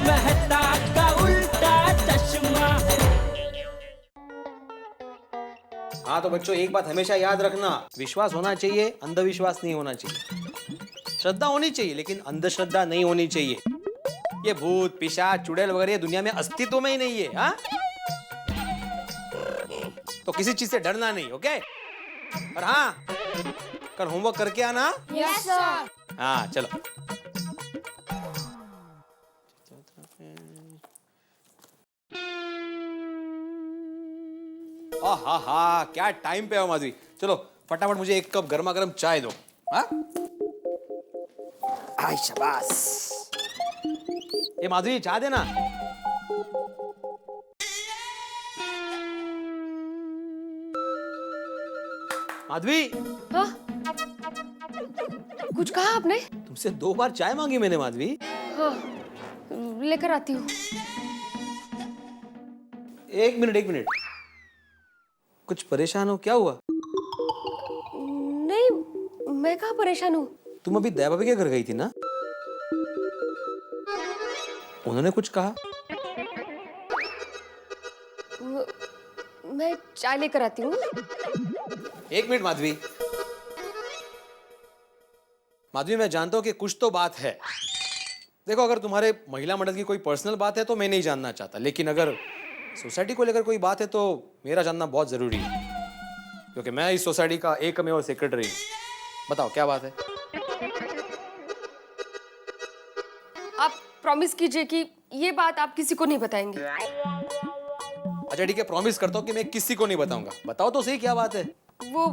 मेहता का उल्टा चश्मा। हाँ तो बच्चों एक बात हमेशा याद रखना, विश्वास होना चाहिए, अंधविश्वास नहीं होना चाहिए। श्रद्धा होनी चाहिए लेकिन अंधश्रद्धा नहीं होनी चाहिए। ये भूत पिशाच चुड़ैल वगैरह ये दुनिया में अस्तित्व में ही नहीं है। हाँ तो किसी चीज से डरना नहीं, ओके? और हाँ कल होमवर्क करके आना। Yes sir. हाँ चलो। हाँ हाँ क्या टाइम पे हो माधवी। चलो फटाफट मुझे एक कप गर्मा गर्म चाय दो। हाँ आई शाबाश। ये माधवी चाय देना। माधवी हाँ? कुछ कहा आपने? तुमसे 2 बार चाय मांगी मैंने माधवी। हाँ लेकर आती हूँ। एक मिनट कुछ परेशान हो, क्या हुआ? नहीं मैं कहाँ परेशान हूँ। तुम अभी दया भाभी के घर गई थी ना? उन्होंने कुछ कहा? मैं चाय लेकर आती हूँ। एक मिनट माधवी। माधवी मैं जानता हूं कि कुछ तो बात है। देखो अगर तुम्हारे महिला मंडल की कोई पर्सनल बात है तो मैं नहीं जानना चाहता, लेकिन अगर सोसाइटी को लेकर कोई बात है तो मेरा जानना बहुत जरूरी है, क्योंकि मैं इस सोसाइटी का एकमेव सेक्रेटरी हूं। बताओ क्या बात है? आप प्रॉमिस कीजिए कि ये बात आप किसी को नहीं बताएंगे। अच्छा ठीक है, प्रॉमिस करता हूं कि मैं किसी को नहीं बताऊंगा। बताओ तो सही क्या बात है? वो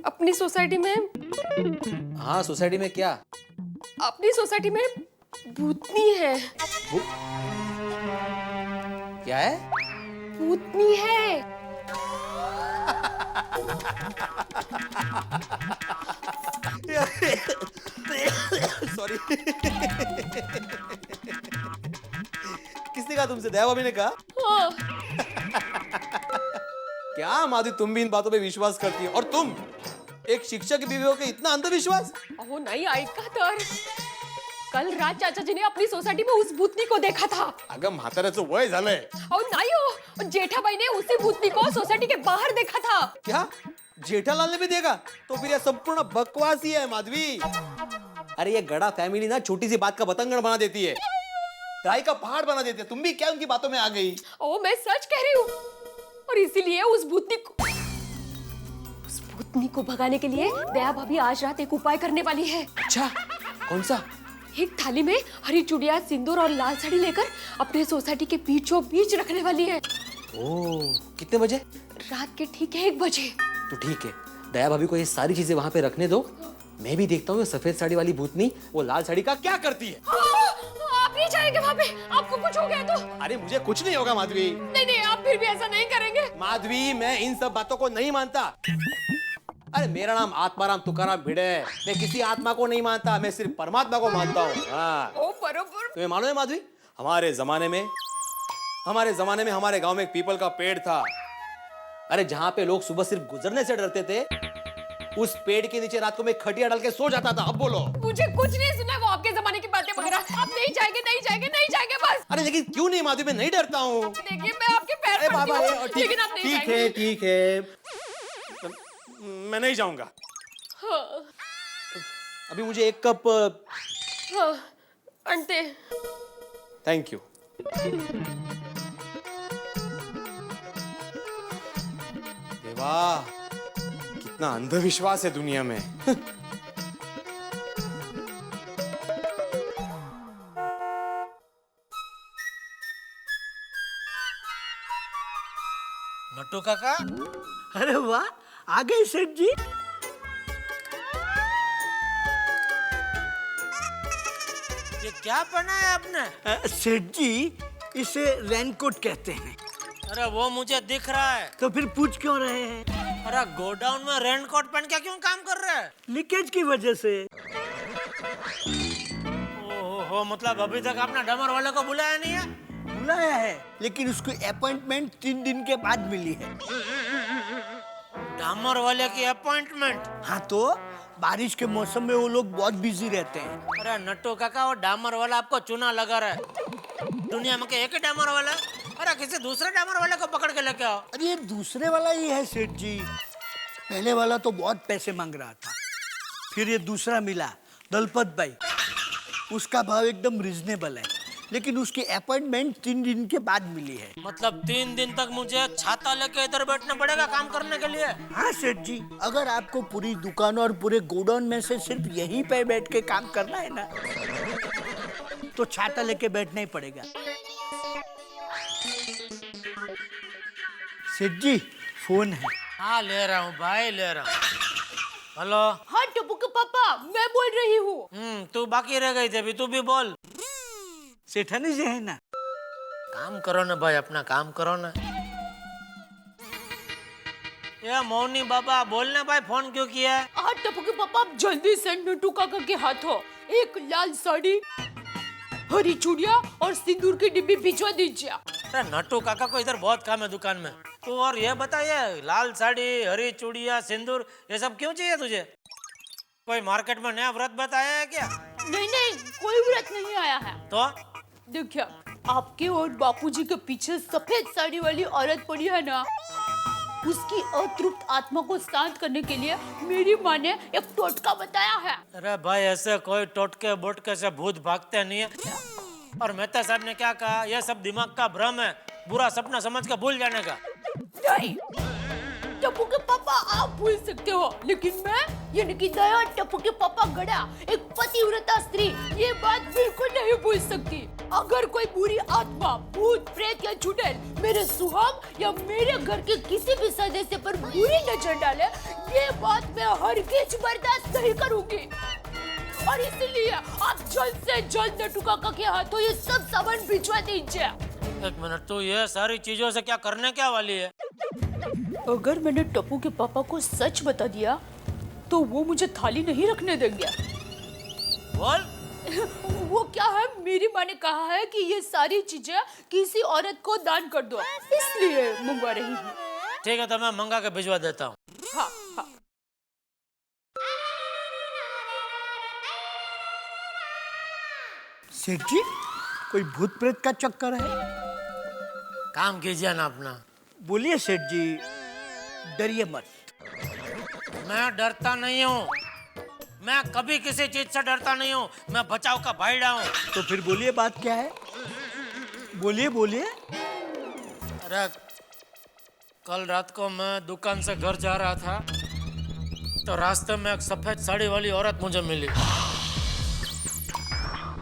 अपनी सोसाइटी में। हाँ सोसाइटी में क्या? अपनी सोसाइटी में भूतनी है। क्या है? भूतनी है। सॉरी। किसने कहा तुमसे? दया भाभी ने कहा? हाँ। क्या माधवी तुम भी इन बातों पे विश्वास करती हो? और तुम एक शिक्षक की बीवी हो के इतना अंधविश्वास? अहो नहीं ऐका तर कल रात चाचा जी ने अपनी सोसाइटी में उस भूतनी को देखा था। अगं म्हाताऱ्याचं वय झालंय। और नहीं हो जेठाबाई ने उसी भूतनी को सोसाइटी के बाहर देखा था। क्या जेठालाल ने भी देखा? तो फिर यह संपूर्ण बकवास ही है माधवी। अरे ये गड़ा फैमिली ना छोटी सी बात का बतंगड़ बना देती है, राई का पहाड़ बना देती है। तुम भी क्या उनकी बातों में आ गई? ओ मैं सच कह रही हूँ। और इसीलिए उस भूतनी को भगाने के लिए दया भाभी आज रात एक उपाय करने वाली है। अच्छा कौन सा? एक थाली में हरी चूड़ियां, सिंदूर और लाल साड़ी लेकर अपने सोसाइटी के बीचों बीच रखने वाली है। ओह कितने बजे? रात के ठीक 1 बजे। तो ठीक है, दया भाभी को ये सारी चीजें वहां पे रखने दो। मैं भी देखता हूँ सफेद साड़ी वाली भूतनी वो लाल साड़ी का क्या करती है। आप नहीं जाएंगे वहाँ पे? आपको कुछ हो गया तो? अरे मुझे कुछ नहीं होगा माधवी। नहीं आप फिर भी ऐसा नहीं करेंगे। माधवी मैं इन सब बातों को नहीं मानता। अरे मेरा नाम आत्माराम तुकाराम भिड़े है। मैं किसी आत्मा को नहीं मानता, मैं सिर्फ परमात्मा को मानता हूँ। हाँ ओ बरोबर। तुम्हें मालूम है माधवी, हमारे जमाने में हमारे गांव में एक पीपल का पेड़ था। अरे जहाँ पे लोग सुबह सिर्फ गुजरने से डरते थे, उस पेड़ के नीचे रात को मैं खटिया डाल के सो जाता था। अब बोलो। मुझे कुछ नहीं सुना वो आपके जमाने की बातें वगैरह। आप नहीं जाएंगे बस। अरे लेकिन क्यों नहीं माधवी, मैं नहीं डरता हूँ। देखिए मैं आपके पैर अरे पड़ती बाबा हूँ, लेकिन आप नहीं जाएंगे। ठीक है मैं नहीं जाऊंगा। हाँ। अभी मुझे एक कप। हाँ अंटे। Thank you. देवा कितना अंधविश्वास है दुनिया में। नट्टू काका। अरे वाह, आ गए सेठ जी। ये क्या पहना है आपने? सेठ जी इसे रेनकोट कहते हैं। अरे वो मुझे दिख रहा है। तो फिर पूछ क्यों रहे हैं? अरे गोडाउन में रेनकोट पहन के क्यों काम कर रहे हैं? लीकेज की वजह से। ओहो मतलब अभी तक आपने डमर वाले को बुलाया नहीं है? बुलाया है, लेकिन उसको अपॉइंटमेंट 3 दिन के बाद मिली है। डामर वाले की अपॉइंटमेंट? हाँ तो बारिश के मौसम में वो लोग बहुत बिजी रहते हैं। अरे नट्टू काका, वो डामर वाला आपको चूना लगा रहा है। दुनिया में क्या एक ही डामर वाला है? अरे किसी दूसरे डामर वाले को पकड़ के लेके आओ। अरे ये दूसरे वाला ही है सेठ जी। पहले वाला तो बहुत पैसे मांग रहा था, फिर ये दूसरा मिला दलपत भाई, उसका भाव एकदम रिजनेबल है, लेकिन उसकी अपॉइंटमेंट 3 दिन के बाद मिली है। मतलब 3 दिन तक मुझे छाता लेके इधर बैठना पड़ेगा काम करने के लिए? हाँ सेठ जी, अगर आपको पूरी दुकान और पूरे गोडाउन में से सिर्फ यहीं पे बैठ के काम करना है ना, तो छाता लेके बैठना ही पड़ेगा। सेठ जी फोन है। हाँ ले रहा हूँ भाई, ले रहा हूँ। हेलो। हाँ टप्पू के पापा, मैं बोल रही हूँ। तू बाकी रह गई थी, अभी तू भी बोल। सेठानी जी है ना? काम करो ना भाई, अपना काम करो ना। ये मौनी बाबा बोलने भाई, फोन क्यों किया है? हाँ टप्पू के पापा, आप जल्दी से नट्टू काका के हाथों एक लाल साड़ी, हरी चूड़ियाँ और सिंदूर की डिब्बी भिजवा दीजिए। अरे नट्टू काका को इधर बहुत काम है दुकान में। तू और ये बताइए, लाल साड़ी, हरी चूड़ियाँ, सिंदूर, ये सब क्यों चाहिए तुझे? कोई मार्केट में नया व्रत बताया है क्या? नहीं नहीं, कोई व्रत नहीं आया है। तो देखिए, आपके और बापूजी के पीछे सफेद साड़ी वाली औरत पड़ी है ना, उसकी अतृप्त आत्मा को शांत करने के लिए मेरी माँ ने एक टोटका बताया है। अरे भाई, ऐसे कोई टोटके बोटके से भूत भागते नहीं है। और मेहता साहब ने क्या कहा, यह सब दिमाग का भ्रम है, बुरा सपना समझ के भूल जाने का। नहीं टप्पू के पापा, आप भूल सकते हो, लेकिन मैं यानी कि दया टप्पू के पापा गड़ा, एक पतिव्रता स्त्री, ये बात बिल्कुल नहीं भूल सकती। अगर कोई बुरी आत्मा, भूत प्रेत या चुड़ैल मेरे सुहाग या मेरे घर के किसी भी सदस्य पर बुरी नजर डाले, ये बात मैं हरगिज बर्दाश्त नहीं करूंगी। और इसीलिए आप जल्द से जल्द नट्टू काका के हाथों ये सब सामान भिजवा दीजिए। एक मिनट, तू ये सारी चीजों से क्या करने क्या वाली है? अगर मैंने टप्पू के पापा को सच बता दिया तो वो मुझे थाली नहीं रखने देंगे। बोल। वो क्या है, मेरी माँ ने कहा है कि ये सारी चीजें किसी औरत को दान कर दो, इसलिए मंगवा रही हूँ। ठीक है, तो मैं मंगा के भिजवा देता हूँ। हाँ हाँ। सेठ जी, कोई भूत प्रेत का चक्कर है? काम कीजिए ना अपना। बोलिए सेठ जी, डरिए मत। मैं डरता नहीं हूँ, मैं कभी किसी चीज से डरता नहीं हूँ। मैं बचाव का भाईड़ा हूँ। तो फिर बोलिए, बात क्या है? बोलिए बोलिए। अरे कल रात को मैं दुकान से घर जा रहा था, तो रास्ते में एक सफेद साड़ी वाली औरत मुझे मिली।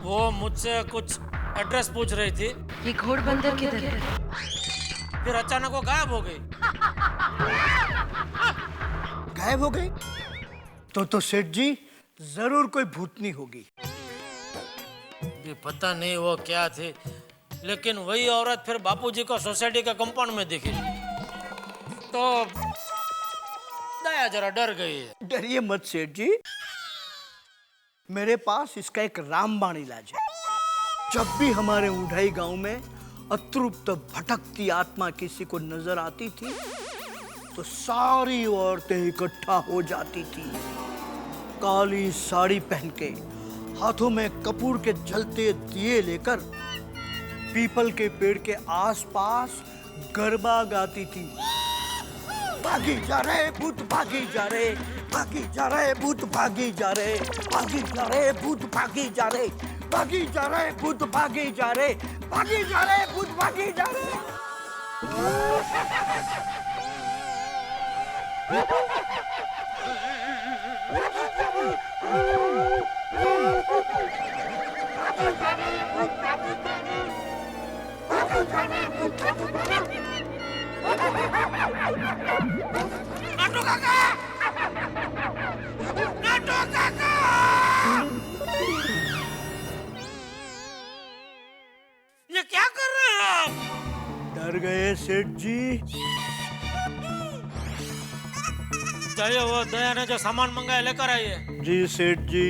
वो मुझसे कुछ एड्रेस पूछ रही थी। ये घोड़बंदर किधर है? फिर अचानक वो गायब हो गई। गायब हो गई? तो सेठ जी जरूर कोई भूतनी होगी। ये पता नहीं वो क्या थी, लेकिन वही औरत फिर बापूजी को सोसाइटी के कंपाउंड में दिखी, तो दया जरा डर गई है। डरिए मत सेठ जी, मेरे पास इसका एक रामबाण इलाज है। जब भी हमारे उढ़ाई गांव में अतृप्त भटकती आत्मा किसी को नजर आती थी, तो सारी औरतें इकट्ठा हो जाती थी, काली साड़ी पहन के, हाथों में कपूर के जलते दिए लेकर पीपल के पेड़ के आसपास गरबा गाती थी। भागी जा रहे भूत, भागी जा रहे, भागी जा रहे भूत, भागी जा रहे, भागी जा रहे भूत, भागी जा रहे, भागी जा रहे भूत, भागी जा रहे, भागी जा रहे भूत, भागी जा रहे। नाटू काका! नाटू काका! ये क्या कर रहे हैं आप? डर गए सेठ जी? चाहिए वो दया ने जो सामान मंगाया लेकर आइए। जी सेठ जी।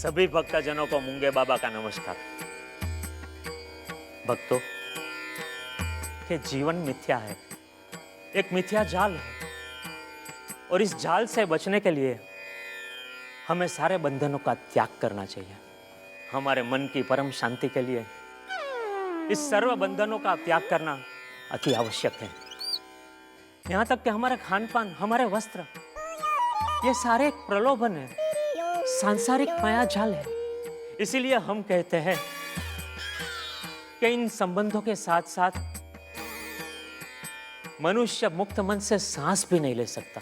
सभी भक्तजनों को मूंगे बाबा का नमस्कार। भक्तों, ये जीवन मिथ्या है, एक मिथ्या जाल है, और इस जाल से बचने के लिए हमें सारे बंधनों का त्याग करना चाहिए। हमारे मन की परम शांति के लिए इस सर्व बंधनों का त्याग करना अति आवश्यक है। यहाँ तक कि हमारे खान पान, हमारे वस्त्र, ये सारे एक प्रलोभन है, सांसारिक माया जाल है। इसीलिए हम कहते हैं कि इन संबंधों के साथ साथ मनुष्य मुक्त मन से सांस भी नहीं ले सकता,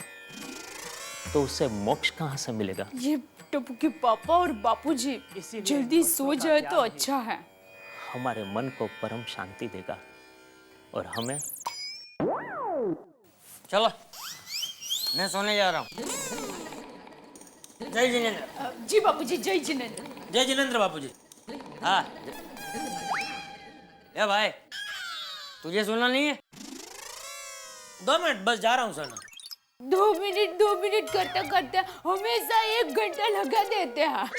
तो उसे मोक्ष कहां से मिलेगा? ये टप्पू के पापा और बापूजी जल्दी सो जाए तो अच्छा है। हमारे मन को परम शांति देगा और हमें। चलो, मैं सोने जा रहा हूँ। जय जिनेंद्र। जी बापूजी, जय जिनेंद्र। जय जिनेंद्र बापूजी। हाँ। ए भाई, तुझे सुनना नहीं है? 2 मिनट बस, जा रहा हूँ सोना। 2 मिनट करते करते हमेशा 1 घंटा लगा देते हैं।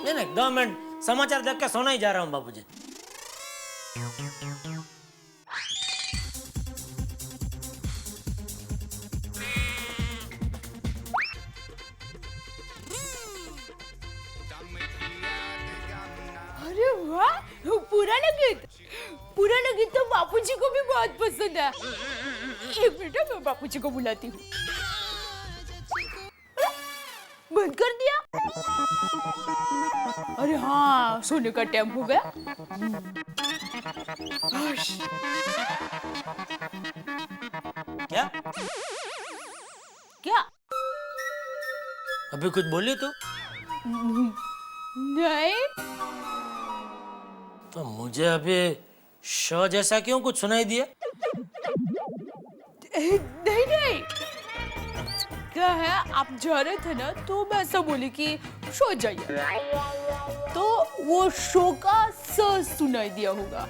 नहीं, 2 मिनट समाचार देख के सोना ही जा रहा हूँ बापूजी। अरे वाह, पुराना गीत तो बापूजी को भी बहुत पसंद है। 1 मिनट, मैं बापूजी को बुलाती हूँ। बंद कर दिया? अरे हाँ, सोने का टाइम हो गया। क्या? क्या? अभी कुछ बोली तू? नहीं। तो मुझे अभी श जैसा क्यों कुछ सुनाई दिया? नहीं, क्या है, आप जा रहे थे ना, तो मैं ऐसा बोली कि सो जाइए, तो वो शो का स सुनाई दिया होगा,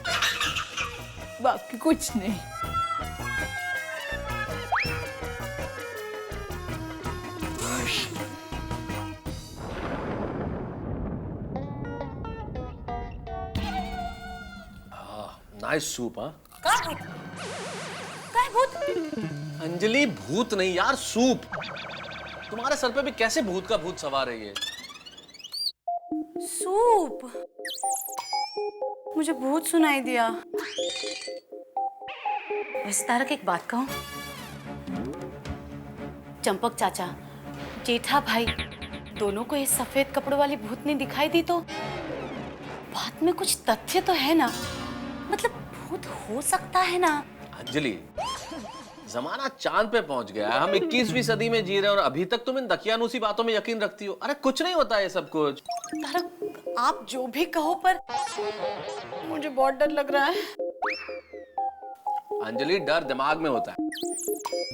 बाकी कुछ नहीं। Nice soup. हाँ काय भूत? अंजलि, भूत नहीं यार, सूप। तुम्हारे सर पे भी कैसे भूत का भूत सवार है ये? सूप? मुझे भूत सुनाई दिया। वैसे तारक, एक बात कहूं? चंपक चाचा, जेठा भाई, दोनों को ये सफेद कपड़ों वाली भूतनी दिखाई दी, तो बात में कुछ तथ्य तो है ना? मतलब भूत हो सकता है ना? अंजलि, जमाना चांद पे पहुंच गया है। हम 21वीं सदी में जी रहे हैं और अभी तक तुम इन दकियानूसी बातों में यकीन रखती हो। अरे कुछ नहीं होता ये सब कुछ। तारक, आप जो भी कहो, पर मुझे बहुत डर लग रहा है। अंजलि, डर दिमाग में होता है।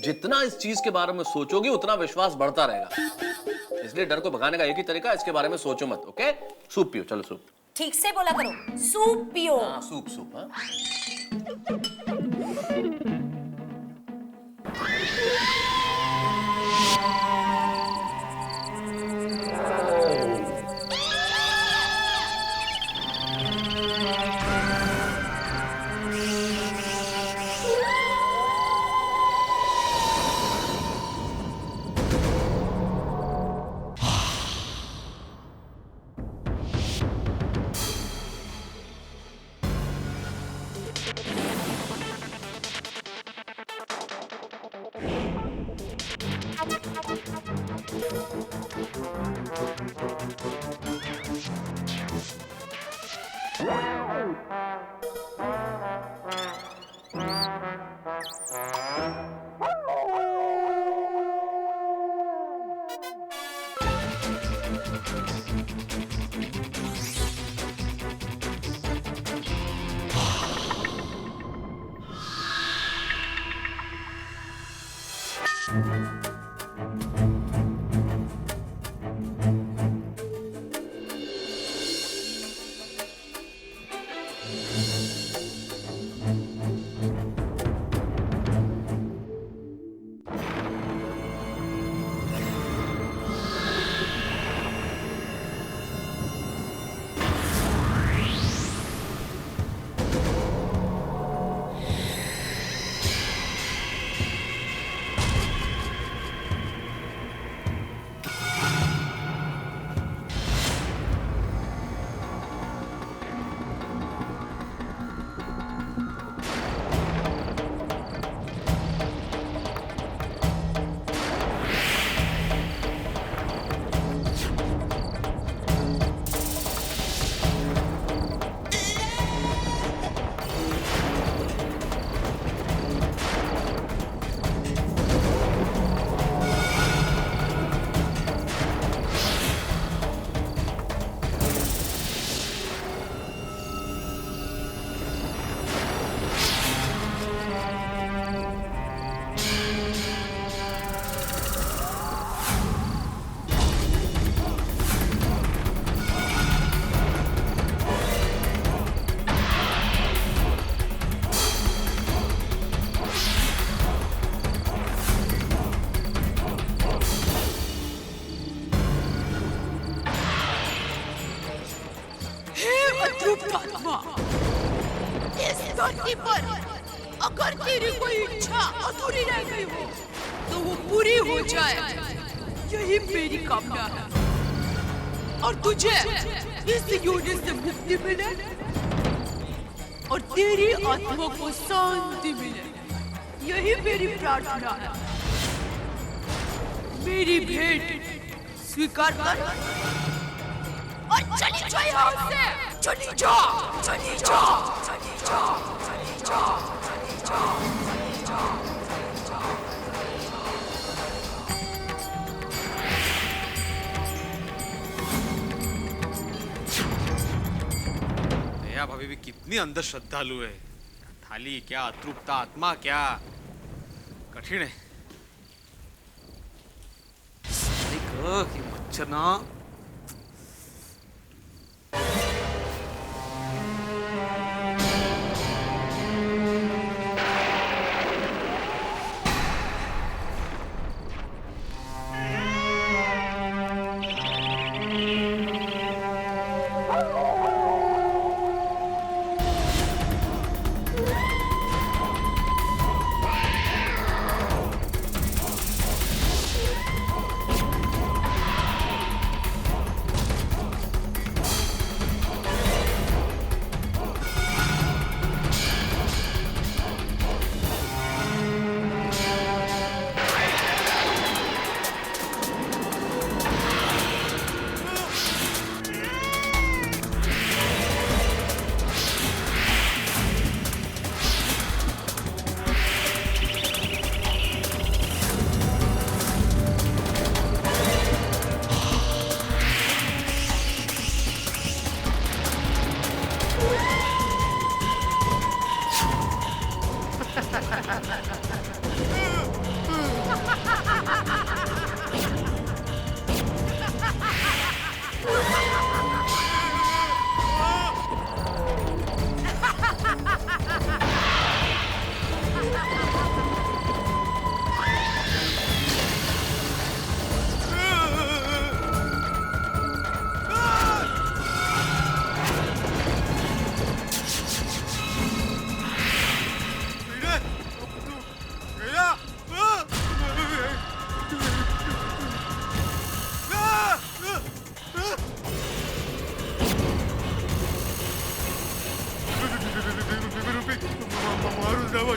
जितना इस चीज के बारे में सोचोगी उतना विश्वास बढ़ता रहेगा। इसलिए डर को भगाने का एक ही तरीका, इसके बारे में सोचो मत। ओके, सूप पियो। चलो सूप। ठीक से बोला करो, सूप पियो। हाँ, सूप सूप। हाँ, धरती पर अगर तेरी कोई इच्छा अधूरी रह गई हो तो वो पूरी हो जाए, यही मेरी कामना है। और तुझे इस योनि से मुक्ति मिले और तेरी आत्मा को शांति मिले, यही मेरी प्रार्थना है। मेरी भेंट स्वीकार कर और चली जा यहाँ से। चली जा, चली जा, चली जा, चली जा, चली जा, चली जा। दया भाभी भी कितनी अंध श्रद्धालु है। थाली क्या, अतृप्त आत्मा क्या, कठिन है। कि मच्छर ना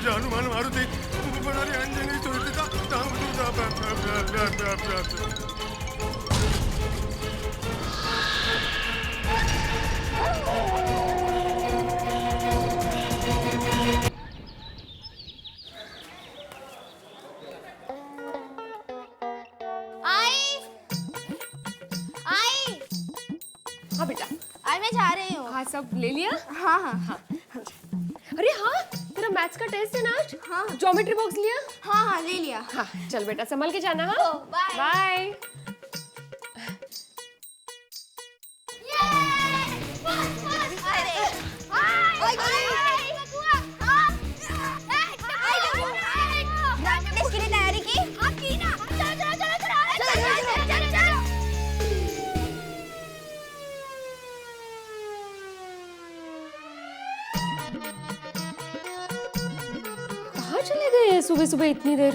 हनुमान मारुति अंजनी हाँ बेटा, आज मैं जा रही हूँ। हाँ सब ले लिया? हाँ हाँ हाँ। अरे हाँ, तेरा मैथ्स का टेस्ट है ना आज? हाँ। ज्योमेट्री बॉक्स लिया? हाँ हाँ ले लिया। हाँ चल बेटा, संभल के जाना। हाँ बाय। बाय। इसके लिए तैयारी की? हाँ की ना। चलो चलो चलो चलो चलो चलो। कहाँ चले गए हैं सुबह सुबह इतनी देर?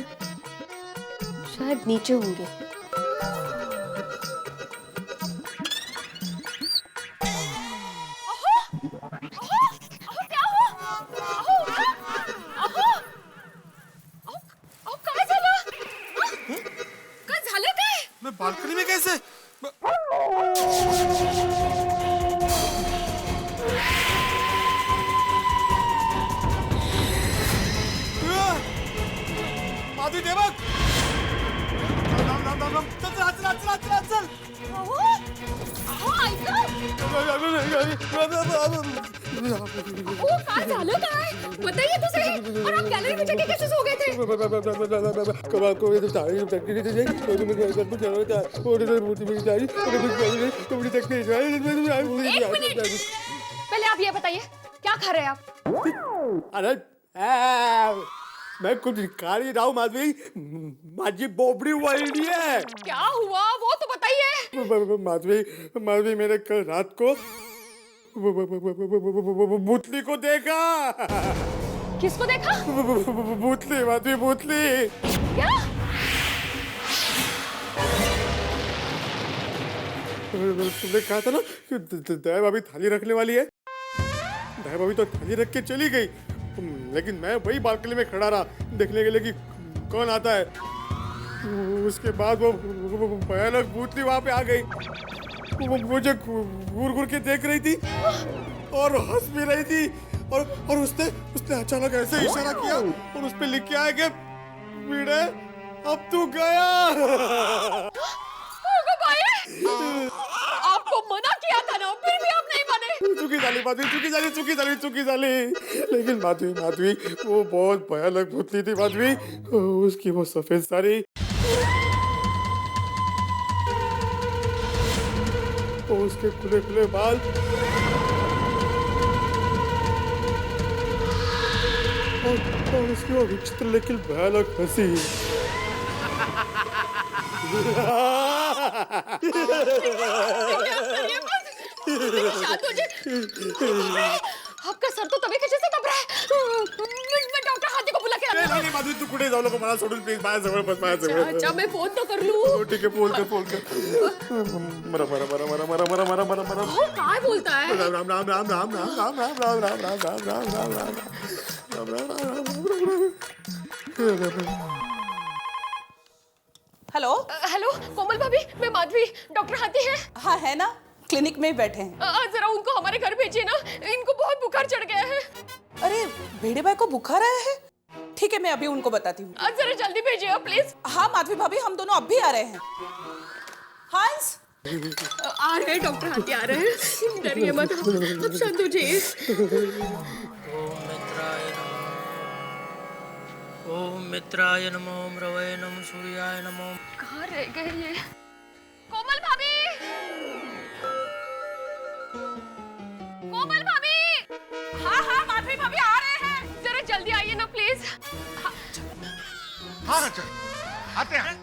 शायद नीचे होंगे। मैं बालकनी में कैसे? माधवी देवक! चल! काय झालं काय? बताइए तुझे। और आप गैलरी में जाके कैसे सो गए थे? एक मिनट, पहले आप ये बताइए क्या खा रहे हैं आप? अरे मैं कुछ खा नहीं रहा हूँ माधवी, माझी बोबड़ी वळली है। क्या हुआ वो तो बताइए। माधवी मैंने कल रात को भूतनी को देखा। किसको देखा? भूतली माधवी, भूतली। क्या? तुमने कहा था ना कि दया भाभी थाली रखने वाली है। दया भाभी तो थाली रख के चली गई, लेकिन मैं वही बालकनी में खड़ा रहा देखने के लिए कि कौन आता है। उसके बाद वो भयानक भूतली वहां पे आ गई। वो मुझे घूर घूर के देख रही थी और हंस भी रही थी, और उसने अचानक ऐसे इशारा किया और उस पे लिख के आया कि भिड़े अब तू गया। आपको मना किया था ना, फिर भी आप नहीं माने। चुकी साली माधवी, चुकी साली। लेकिन माधवी वो बहुत भयानक भूतली थी माधवी। उसकी वो सफेद साड़ी, उसके खुले खुले बाल, और उसकी वो विचित्र लेकिन भयानक हंसी। आपका सर तो तभी कैसे दब रहा है। मैं डॉक्टर हाथी को बुला के आता हूं। नहीं माधवी, तू कुठे जाऊ नको, मला सोडून प्लीज, माझ्याजवळ बस, माझ्याजवळ बस। अच्छा, मैं फोन तो कर लूं। ठीक है, फोन कर। मरा। वो काय बोलता है? हेलो। हेलो कोमल भाभी, मैं माधवी। डॉक्टर हाथी है? हाँ है ना, क्लिनिक में बैठे हैं। जरा उनको हमारे घर भेजिए ना, इनको बहुत बुखार चढ़ गया है। अरे भेड़े भाई को बुखार आया है? ठीक है, मैं अभी उनको बताती हूँ। जरा जल्दी भेजिए प्लीज। हाँ माधवी भाभी, हम दोनों अब भी आ रहे हैं। हंस आ रहे हैं, डॉक्टर हाथी आ रहे हैं। डरिए मत, अब शांत हो जाइए। ओम मित्राय नमो, ओम रवये नमो, सूर्याय नमो। कहाँ रह गए ये? कोमल भाभी, कोमल भाभी। हाँ माधवी भाभी आ रहे हैं, जरा जल्दी आइए ना प्लीज। हाँ आते हैं।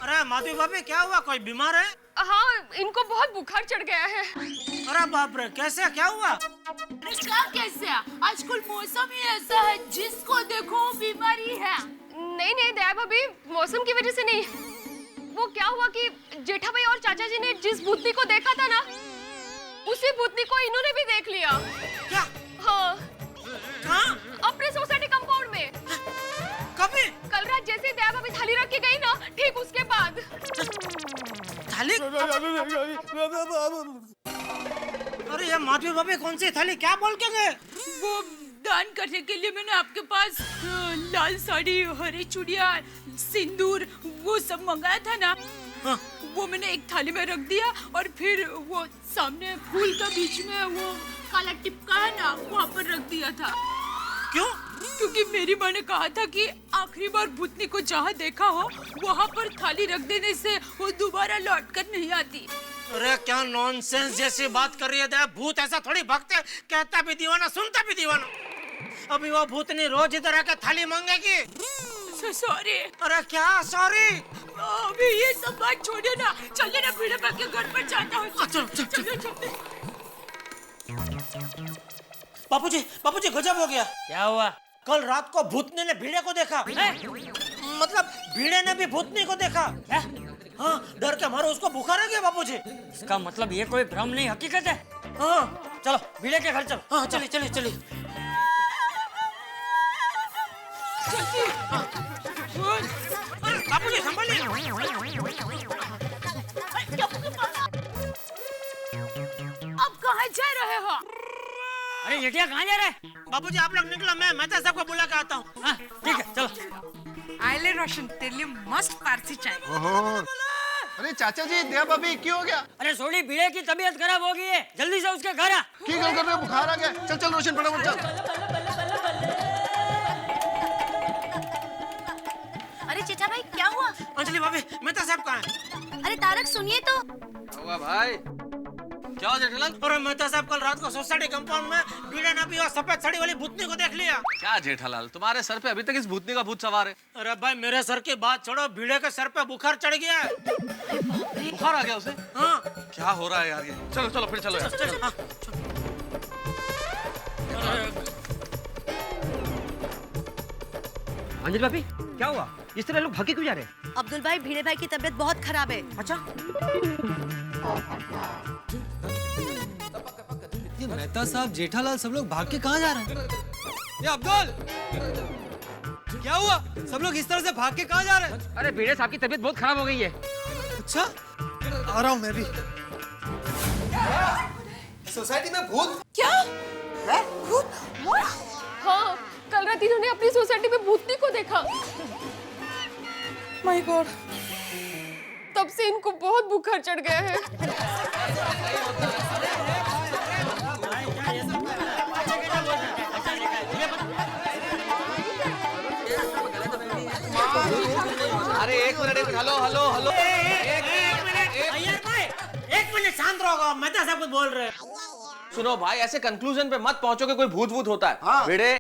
अरे माधवी भाभी, क्या हुआ? कोई बीमार है? हाँ, इनको बहुत बुखार चढ़ गया है। अरे बाप रे, कैसे, क्या हुआ? क्या कैसे? आजकल मौसम ही ऐसा है, जिसको देखो बीमारी है। नहीं दया भाभी, मौसम की वजह से नहीं। वो क्या हुआ कि जेठा भाई और चाचा जी ने जिस भूतनी को देखा था ना, उसी भूतनी को इन्होंने भी देख लिया। क्या? हाँ। कहाँ? अपने सोसाइटी कंपाउंड में। कभी? कल रात जैसे दया भाभी थाली रख के गई ना, ठीक उसके बाद। थाली? अरे ये माधवी भाभी कौन सी थाली, क्या बोल के गए? वो दान करने के लिए मैंने आपके पास लाल साड़ी, हरी चूड़ियां, सिंदूर, वो सब मंगाया था ना। हाँ। वो मैंने एक थाली में रख दिया, और फिर वो सामने फूल का बीच में वो काला टिपका है ना, वहाँ पर रख दिया था। क्यों? क्योंकि मेरी माँ ने कहा था कि आखिरी बार भूतनी को जहाँ देखा हो वहाँ पर थाली रख देने से वो दोबारा लौट कर नहीं आती। अरे क्या नॉनसेंस जैसी बात कर रही है दया। भूत ऐसा थोड़ी भागते, कहता भी दीवाना सुनता भी दीवाना। अभी वो भूतनी रोज इधर आकर थाली मांगेगी। सॉरी। अरे क्या सॉरी? अभी ये सब बात छोड़िए ना, चलिए ना, भिड़े भाई के घर पर जाता हूँ। चलो। बापूजी गजब हो गया। क्या हुआ? कल रात को भूतनी ने भिड़े को देखा। मतलब भिड़े ने भी भूतनी को देखा है? हाँ, डर के मारो उसको बुखार आ गया बापूजी। इसका मतलब ये कोई भ्रम नहीं, हकीकत है। हाँ चलो भिड़े के घर चलो। हाँ, चलिए। बापूजी संभालिए। अब कहाँ जा रहे हो? अरे ये क्या, कहाँ जा रहा है? बापूजी आप लोग निकलो, मैं मेहता साहब को बुला के आता हूँ। हाँ ठीक है, चलो। आइले रोशन, तेरे लिए मस्त पारसी चाय। अरे चाचा जी, दया भाभी क्यों हो गया? अरे सोडी, भिड़े की तबीयत खराब हो गई है, जल्दी से उसके घर आ। की गल कर रहे हो? बुखार आ गया। चल रोशन, फटाफट चल। अरे जेठा भाई, क्या हुआ? अंजलि भाभी, मेहता साहब कहाँ है? अरे तारक सुनिए तो। हुआ भाई, क्या हो जेठालाल? अरे मेहता साहब कल रात को सोसाइटी कंपाउंड में भिड़े ने भी और सफेद साड़ी वाली भूतनी को देख लिया। क्या जेठालाल, तुम्हारे सर पे अभी तक इस भूतनी का भूत सवार है? अरे भाई, मेरे सर की बात छोड़ो, भिड़े के सर पे बुखार चढ़ गया है। बुखार आ गया उसे? हाँ। क्या हो रहा है यार ये? चलो फिर चलो यार। चलो। अंजलि भाभी क्या हुआ? इस तरह लोग भागे क्यों जा रहे हैं? अब्दुल भाई, भिड़े भाई की तबीयत बहुत खराब है। अच्छा, ये मेहता साहब, जेठालाल सब लोग भाग के कहाँ जा रहे हैं? ये अब्दुल, क्या हुआ? सब लोग इस तरह से भाग के कहाँ जा रहे हैं? अरे भिड़े साहब की तबीयत बहुत खराब हो गई है। अच्छा, आ रहा हूँ मैं भी। सोसाइटी में भूत? क्या है? भूत? हाँ, कल रात इन्होंने अपनी सोसाइटी में भूतनी को देखा। माय गॉड, तब से इनको बहुत बुखार चढ़ गया है। अरे एक मिनट, हेलो हेलो हेलो, एक मिनट शांत रहो, मैं तो सब कुछ बोल रहे हैं। सुनो भाई, ऐसे कंक्लूजन पे मत पहुंचो कि कोई भूत भूत होता है। हाँ। भिड़े,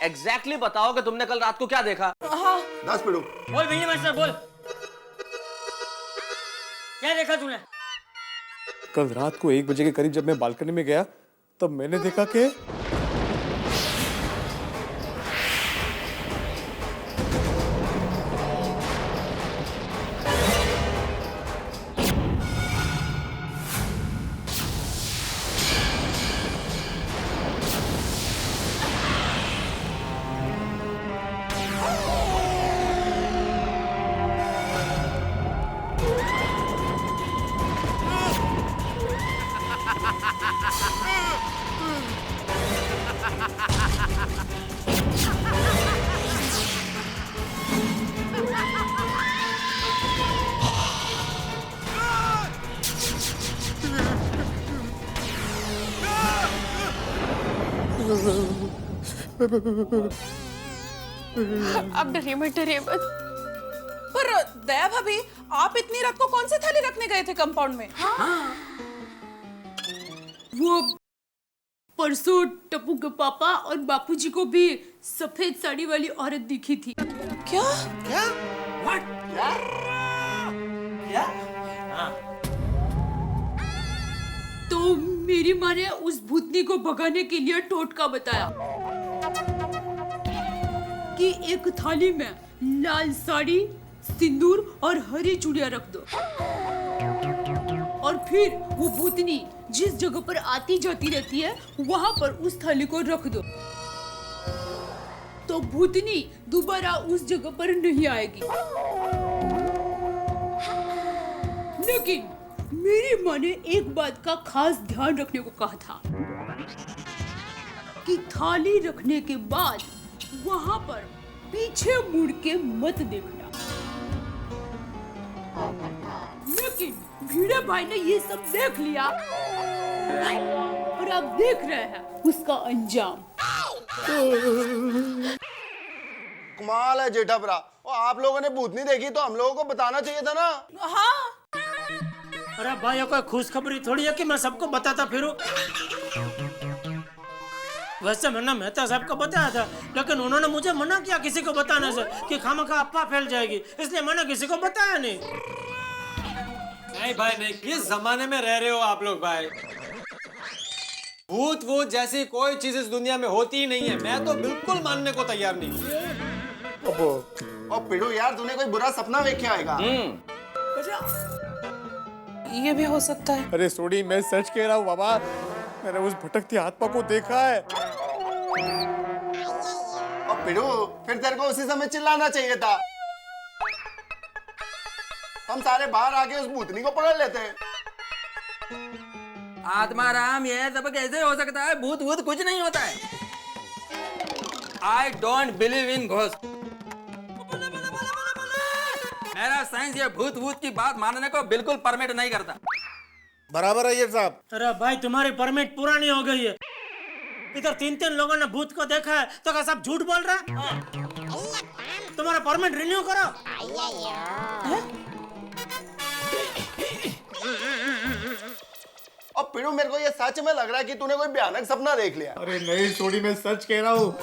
एग्जैक्टली बताओ कि तुमने कल रात को क्या देखा? 10 पिड़ू। बोल भिड़े मास्टर, बोल क्या देखा तूने? कल रात को 1 बजे के करीब जब मैं बालकनी में गया तब मैंने देखा कि अब डरिए मत, डरिए मत। पर दया भाभी, आप इतनी रात को कौन सी थाली रखने गए थे कंपाउंड में? वो परसों टप्पू के पापा और बापूजी को भी सफेद साड़ी वाली औरत दिखी थी। क्या? क्या? तो मेरी माँ ने उस भूतनी को भगाने के लिए टोटका बताया कि एक थाली में लाल साड़ी, सिंदूर और हरी चूड़ियां रख दो, और फिर वो भूतनी जिस जगह पर आती जाती रहती है वहां पर उस थाली को रख दो, तो भूतनी दोबारा उस जगह पर नहीं आएगी। लेकिन मेरी माँ ने एक बात का खास ध्यान रखने को कहा था कि थाली रखने के बाद वहां पर पीछे मुड़ के मत देखना। लेकिन भिड़े भाई ने ये सब देख लिया और अब देख रहे हैं उसका अंजाम। कमाल है जेठा भरा। और आप लोगों ने भूतनी देखी तो हम लोगों को बताना चाहिए था ना। हाँ, अरे भाई, कोई खुशखबरी थोड़ी है कि मैं सबको बताता फिरूं। वैसे मैंने मेहता साहब को बताया था, लेकिन उन्होंने मुझे मना किया किसी को बताने से कि खामखा अफवाह फैल जाएगी, इसलिए मैंने किसी को बताया नहीं। नहीं भाई नहीं, किस जमाने में रह रहे हो आप लोग भाई? भूत वूत जैसी कोई चीज इस दुनिया में होती ही नहीं है। मैं तो बिल्कुल मानने को तैयार नहीं। और पिड़ू यार, तूने कोई बुरा सपना देखा होगा। ये भी हो सकता है। अरे सोडी, मैं सच कह रहा हूँ बाबा, मैंने उस भटकती आत्मा को देखा है। और पिड़ू, फिर तेरे को उसी समय चिल्लाना चाहिए था। हम सारे बाहर आके उस भूतनी को पकड़ लेते। आत्माराम, ये सब कैसे हो सकता है? भूत भूत कुछ नहीं होता है। I don't believe in ghost. मेरा साइंस ये भूत भूत की बात मानने को बिल्कुल परमिट नहीं करता। बराबर है ये साहब। अरे भाई, तुम्हारी परमिट पुरानी हो गई है। इधर 3 लोगों ने भूत को देखा है, तो क्या सब झूठ बोल रहा है? तुम्हारा परमिट रिन्यू करो। और पिड़ू, मेरे को ये सच में लग रहा है कि तूने कोई भयानक सपना देख लिया। अरे नहीं सोडी, मैं सच कह रहा हूँ,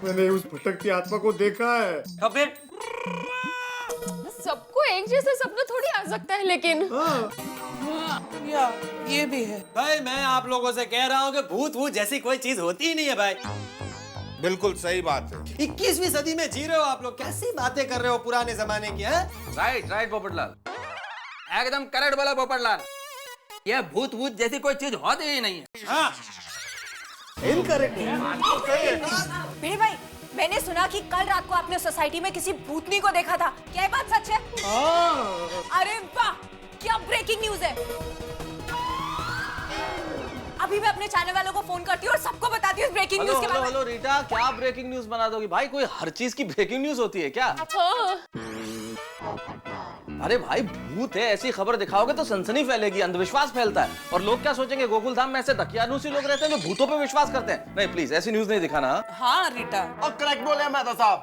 मैंने उस भटकती आत्मा को देखा है। तो फिर सबको एक जैसे सपना थोड़ी आ सकता है, लेकिन या ये भी है। भाई मैं आप लोगों से कह रहा हूँ कि भूत वूत जैसी कोई चीज होती ही नहीं है भाई। बिल्कुल सही बात है। 21वीं सदी में जी रहे हो आप लोग, कैसी बातें कर रहे हो पुराने जमाने की, हैं? राइट राइट पोपटलाल, एकदम करेक्ट बोला पोपटलाल। ये भूत भूत जैसी कोई चीज होती ही नहीं है। हाँ, इनकरेक्ट है। भिड़े भाई, मैंने सुना कि कल रात को आपने सोसाइटी में किसी भूतनी को देखा था, क्या ये बात सच है? अरे वाह, क्या ब्रेकिंग न्यूज है। अभी मैं अपने चैनल वालों को फोन करती हूँ और सबको बताती हूँ ब्रेकिंग न्यूज के बारे में। हेलो रीटा, क्या ब्रेकिंग न्यूज बना दोगी भाई? कोई हर चीज की ब्रेकिंग न्यूज होती है क्या? अरे भाई भूत है, ऐसी खबर दिखाओगे तो सनसनी फैलेगी, अंधविश्वास फैलता है और लोग क्या सोचेंगे, गोकुल धाम में ऐसे दकियानूसी लोग रहते हैं जो भूतों पे विश्वास करते हैं। नहीं प्लीज ऐसी न्यूज नहीं दिखाना। हाँ रीटा, और करेक्ट बोले मेहता साहब।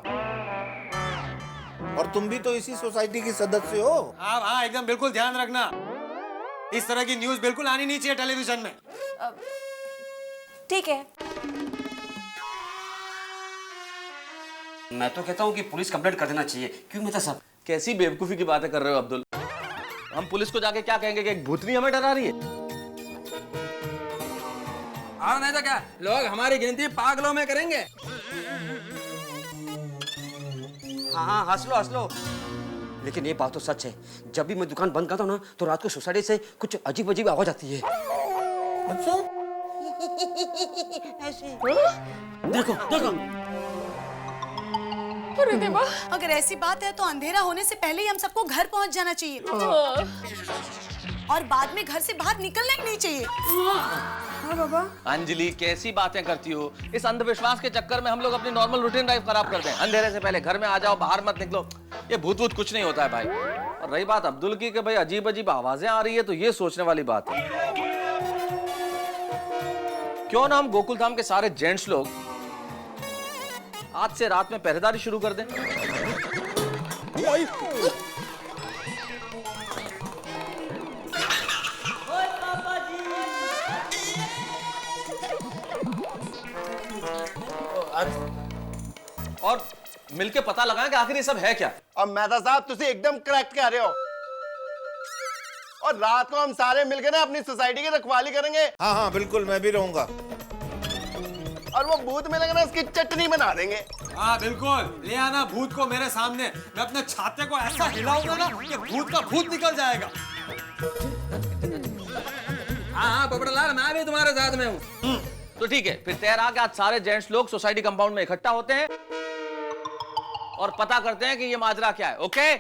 और तुम भी तो इसी सोसाइटी की सदस्य हो। हाँ हाँ, एकदम बिल्कुल ध्यान रखना, इस तरह की न्यूज बिल्कुल आनी नहीं चाहिए टेलीविजन में। ठीक है। मैं तो कहता हूँ कि पुलिस कंप्लेंट कर देना चाहिए। क्यों मेहता साहब? कैसी बेवकूफी की बातें कर रहे हो अब्दुल? हम पुलिस को जाके क्या कहेंगे कि एक भूतनी हमें डरा रही है? और नहीं तो क्या, लोग हमारी गिनती पागलों में करेंगे। हाँ हंस लो। लेकिन ये बात तो सच है, जब भी मैं दुकान बंद करता हूँ ना तो रात को सोसाइटी से कुछ अजीब अजीब आवाज आती है। अच्छा? देखो। अरे देवा, अगर ऐसी बात है तो अंधेरा होने से पहले ही हम सबको घर पहुंच जाना चाहिए और बाद में घर से बाहर निकलना ही नहीं चाहिए। हाँ बाबा। अंजलि कैसी बातें करती हो? इस अंधविश्वास के चक्कर में हम लोग अपनी नॉर्मल रूटीन लाइफ खराब करते हैं। अंधेरे से पहले घर में आ जाओ, बाहर मत निकलो। ये भूत भूत कुछ नहीं होता है भाई। और रही बात अब्दुल की कि भाई अजीब अजीब आवाजें आ रही है, तो ये सोचने वाली बात है। क्यों ना हम गोकुल धाम के सारे जेंट्स लोग आज से रात में पहरेदारी शुरू कर दें? और मिलके पता लगाएं कि आखिर ये सब है क्या। अब मेहता साहब तुसी एकदम करेक्ट कह रहे हो। और रात को हम सारे मिलकर ना अपनी सोसाइटी की रखवाली करेंगे। हाँ हाँ बिल्कुल, मैं भी रहूंगा। और वो भूत मिलेगा ना, उसकी चटनी बना देंगे। हाँ बिल्कुल, ले आना भूत को मेरे सामने, मैं अपने छाते को ऐसा हिलाऊंगा ना कि भूत का भूत निकल जाएगा। हाँ पोपटलाल, मैं भी तुम्हारे साथ में हूँ। तो ठीक है, फिर तैयार आके आज सारे जेंट्स लोग सोसाइटी कंपाउंड में इकट्ठा होते हैं और पता करते हैं कि ये माजरा क्या है। ओके?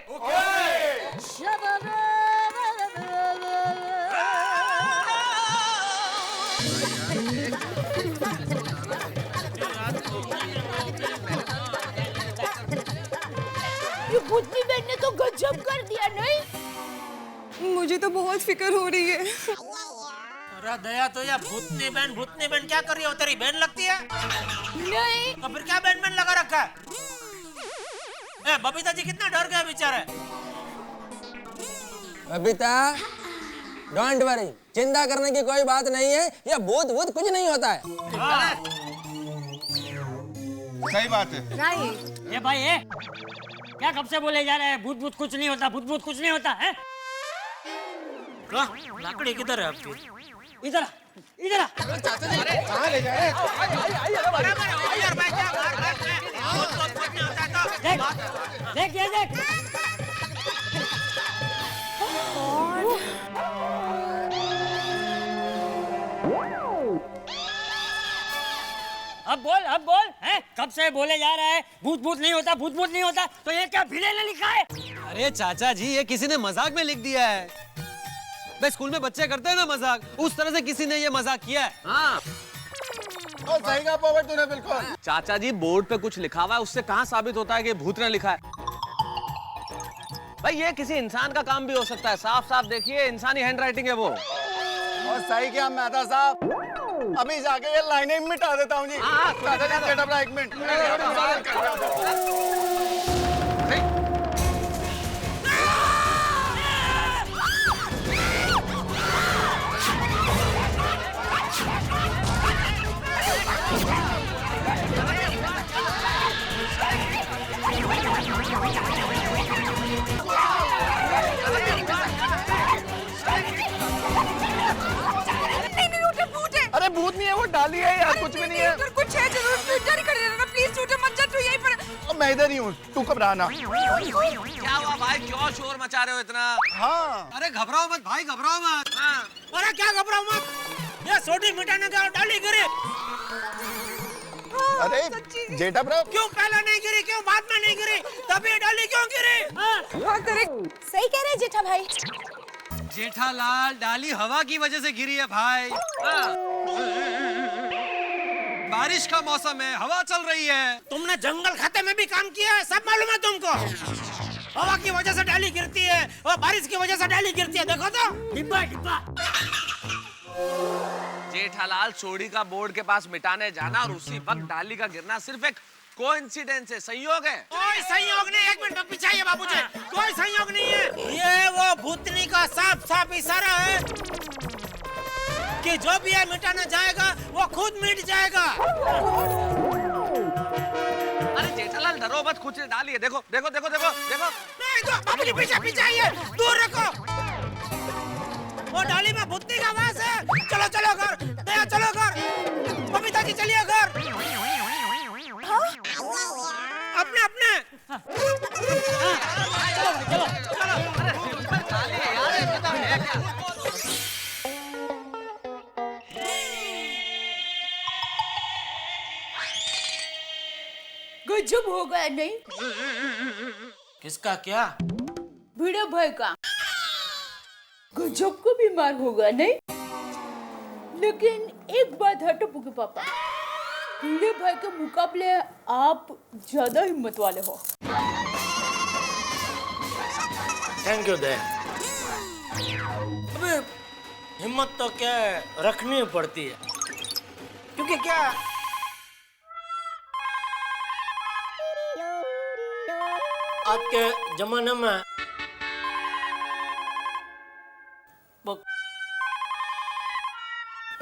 ये भूतनी बहन ने तो गजब कर दिया नहीं? मुझे तो बहुत फिक्र हो रही है। अरे दया, तो यार भूतनी बहन क्या कर रही हो? तेरी बहन लगती है? नहीं। तो फिर क्या बहन लगा रखा है? ए, बबीता जी कितना डर गए बेचारे। बबीता, डोंट वरी, चिंता करने की कोई बात नहीं है। ये भूत भूत कुछ नहीं होता है। सही बात है। राइट। ये भाई है क्या कब से बोले जा रहे हैं भूत भूत कुछ नहीं होता, भूत भूत कुछ नहीं होता है? लाकड़ी किधर है आपकी? इधर इधर कहाँ ले जा रहे देख ये देख। अब बोल हैं? कब से बोले जा रहा है भूत भूत नहीं होता, भूत भूत नहीं होता, तो ये क्या भिड़े ने लिखा है? अरे चाचा जी, ये किसी ने मजाक में लिख दिया है। भाई स्कूल में बच्चे करते हैं ना मजाक, उस तरह से किसी ने ये मजाक किया है। हाँ सही कहा पोपट तूने, बिल्कुल। चाचा जी, बोर्ड पे कुछ लिखा हुआ है, उससे कहाँ साबित होता है कि भूत ने लिखा है? भाई ये किसी इंसान का काम भी हो सकता है। साफ साफ देखिए, इंसानी हैंडराइटिंग है वो। और सही क्या मेहता साहब, अभी जाके ये लाइनें मिटा देता हूँ जी। एक मिनट। अरे भूत नहीं है, वो डाली है यार, कुछ भी नहीं है। कुछ है जरूर, डर कर रहा है। प्लीज टूटे मत जा, तू यहीं पर मैं इधर ही हूँ, तू घबराना। क्या हुआ भाई, क्यों शोर मचा रहे हो इतना? हाँ अरे घबराओ मत भाई, घबराओ मत। अरे क्या घबराओ मत, ये सोटी मिटाने का डाली गिरी। अरे जेठा ब्रो, क्यों पहले नहीं गिरी, क्यों बाद में नहीं गिरी, तभी डाली क्यों गिरी? हाँ करेक्ट, सही कह रहे जेठा भाई। जेठालाल, डाली हवा की वजह से गिरी है भाई। बारिश का मौसम है, हवा चल रही है। तुमने जंगल खाते में भी काम किया है, सब मालूम है तुमको। हवा की वजह से डाली गिरती है और बारिश की वजह से डाली गिरती है, देखो तो। डिब्बा डिब्बा। जेठालाल, चोरी का बोर्ड के पास मिटाने जाना और उसी वक्त डाली का गिरना सिर्फ एक कोइंसिडेंस है, संयोग है। कोई संयोग नहीं, एक मिनट पीछे आइए बाबूजी, कोई संयोग नहीं है। ये वो भूतनी का साफ साफ इशारा है कि जो भी है मिटाना जाएगा वो खुद मिट जाएगा। अरे जेठालाल डरो मत, कुछ डाली है, देखो देखो देखो देखो देखो। नहीं तो बाबूजी पीछे पीछे आइए, दूर रखो। वो डाली में भूतनी का आवाज है। चलो चलो घर, दया चलो घर, बबीता जी चलिए घर। अपने अपने चलो चलो। गजब हो गया नहीं? किसका क्या? भिड़े भाई का गजब को बीमार होगा नहीं? लेकिन एक बात है टप्पू के पापा, भिड़े भाई के मुकाबले आप ज्यादा हिम्मत वाले हो। थैंक यू दया। अबे हिम्मत तो क्या है, रखनी पड़ती है, क्योंकि क्या आज के जमाने में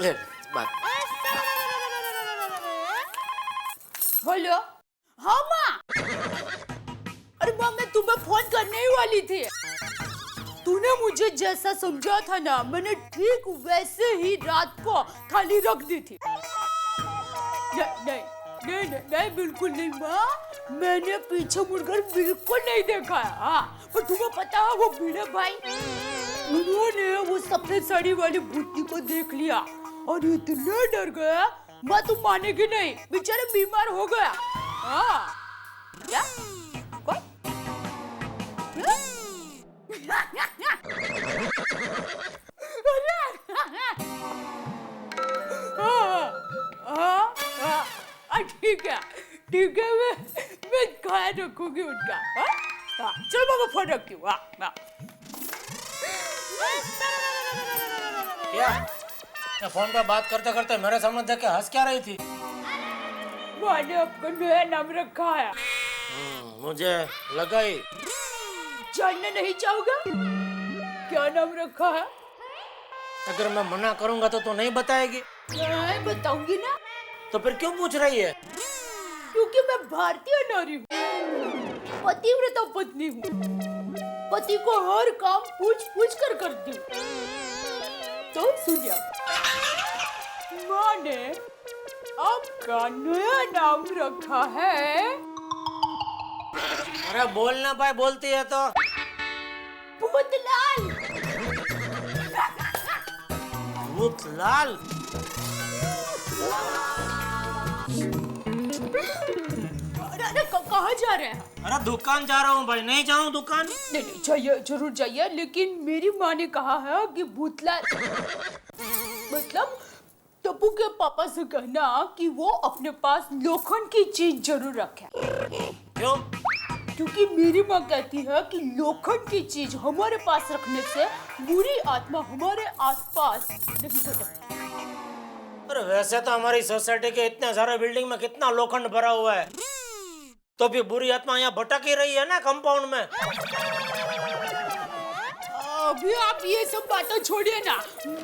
ले बात। हेलो, हाँ माँ। अरे माँ, मैं तुम्हें फोन करने ही वाली थी। तूने मुझे जैसा समझा था ना, मैंने ठीक वैसे ही रात को थाली रख दी थी। नहीं नहीं नहीं नहीं, बिल्कुल नहीं माँ, मैंने पीछे मुड़कर बिल्कुल नहीं देखा है। हाँ, पर तुम्हें पता है वो भिड़े भाई, उन्होंने वो सफेद साड़ी वाली भूतनी को देख लिया और इतना डर गया, माँ तुम मानेगी नहीं, बेचारे बीमार हो गया। हाँ क्या? कौन? ठीक है, मैं ख्याल रखूंगी उनका। चलो मैं फोन रखती हूँ। क्या फोन पे बात करते करते मेरे सामने देख के हंस क्या रही थी? मैंने आपका नया नाम रखा है। मुझे लगा ही। जानना नहीं चाहोगे क्या नाम रखा है? अगर मैं मना करूंगा तो नहीं बताएगी? मैं बताऊंगी ना। तो फिर क्यों पूछ रही है? क्योंकि मैं भारतीय नारी हूँ, पतिव्रता पत्नी हूँ, पति को हर काम पूछ पूछ कर करती हूँ। तो सुनिए, माँ ने आपका नया नाम रखा है। अरे बोलना भाई, बोलती है तो। भूतलाल। भूतलाल? अरे कहाँ जा रहे हैं? अरे दुकान जा रहा हूँ भाई। नहीं जाऊँ दुकान? नहीं नहीं, जाइए, जरूर जाइए, लेकिन मेरी माँ ने कहा है कि भूतलाल मतलब टप्पू के पापा से कहना कि वो अपने पास लोखंड की चीज जरूर रखे। क्यों? क्योंकि मेरी माँ कहती है कि लोखंड की चीज हमारे पास रखने से बुरी आत्मा हमारे आसपास नहीं भटकती। अरे वैसे तो हमारी सोसाइटी के इतने सारे बिल्डिंग में कितना लोखंड भरा हुआ है, तो भी बुरी आत्मा यहाँ भटक ही रही है ना कंपाउंड में। अभी आप ये सब बातें छोड़िए ना,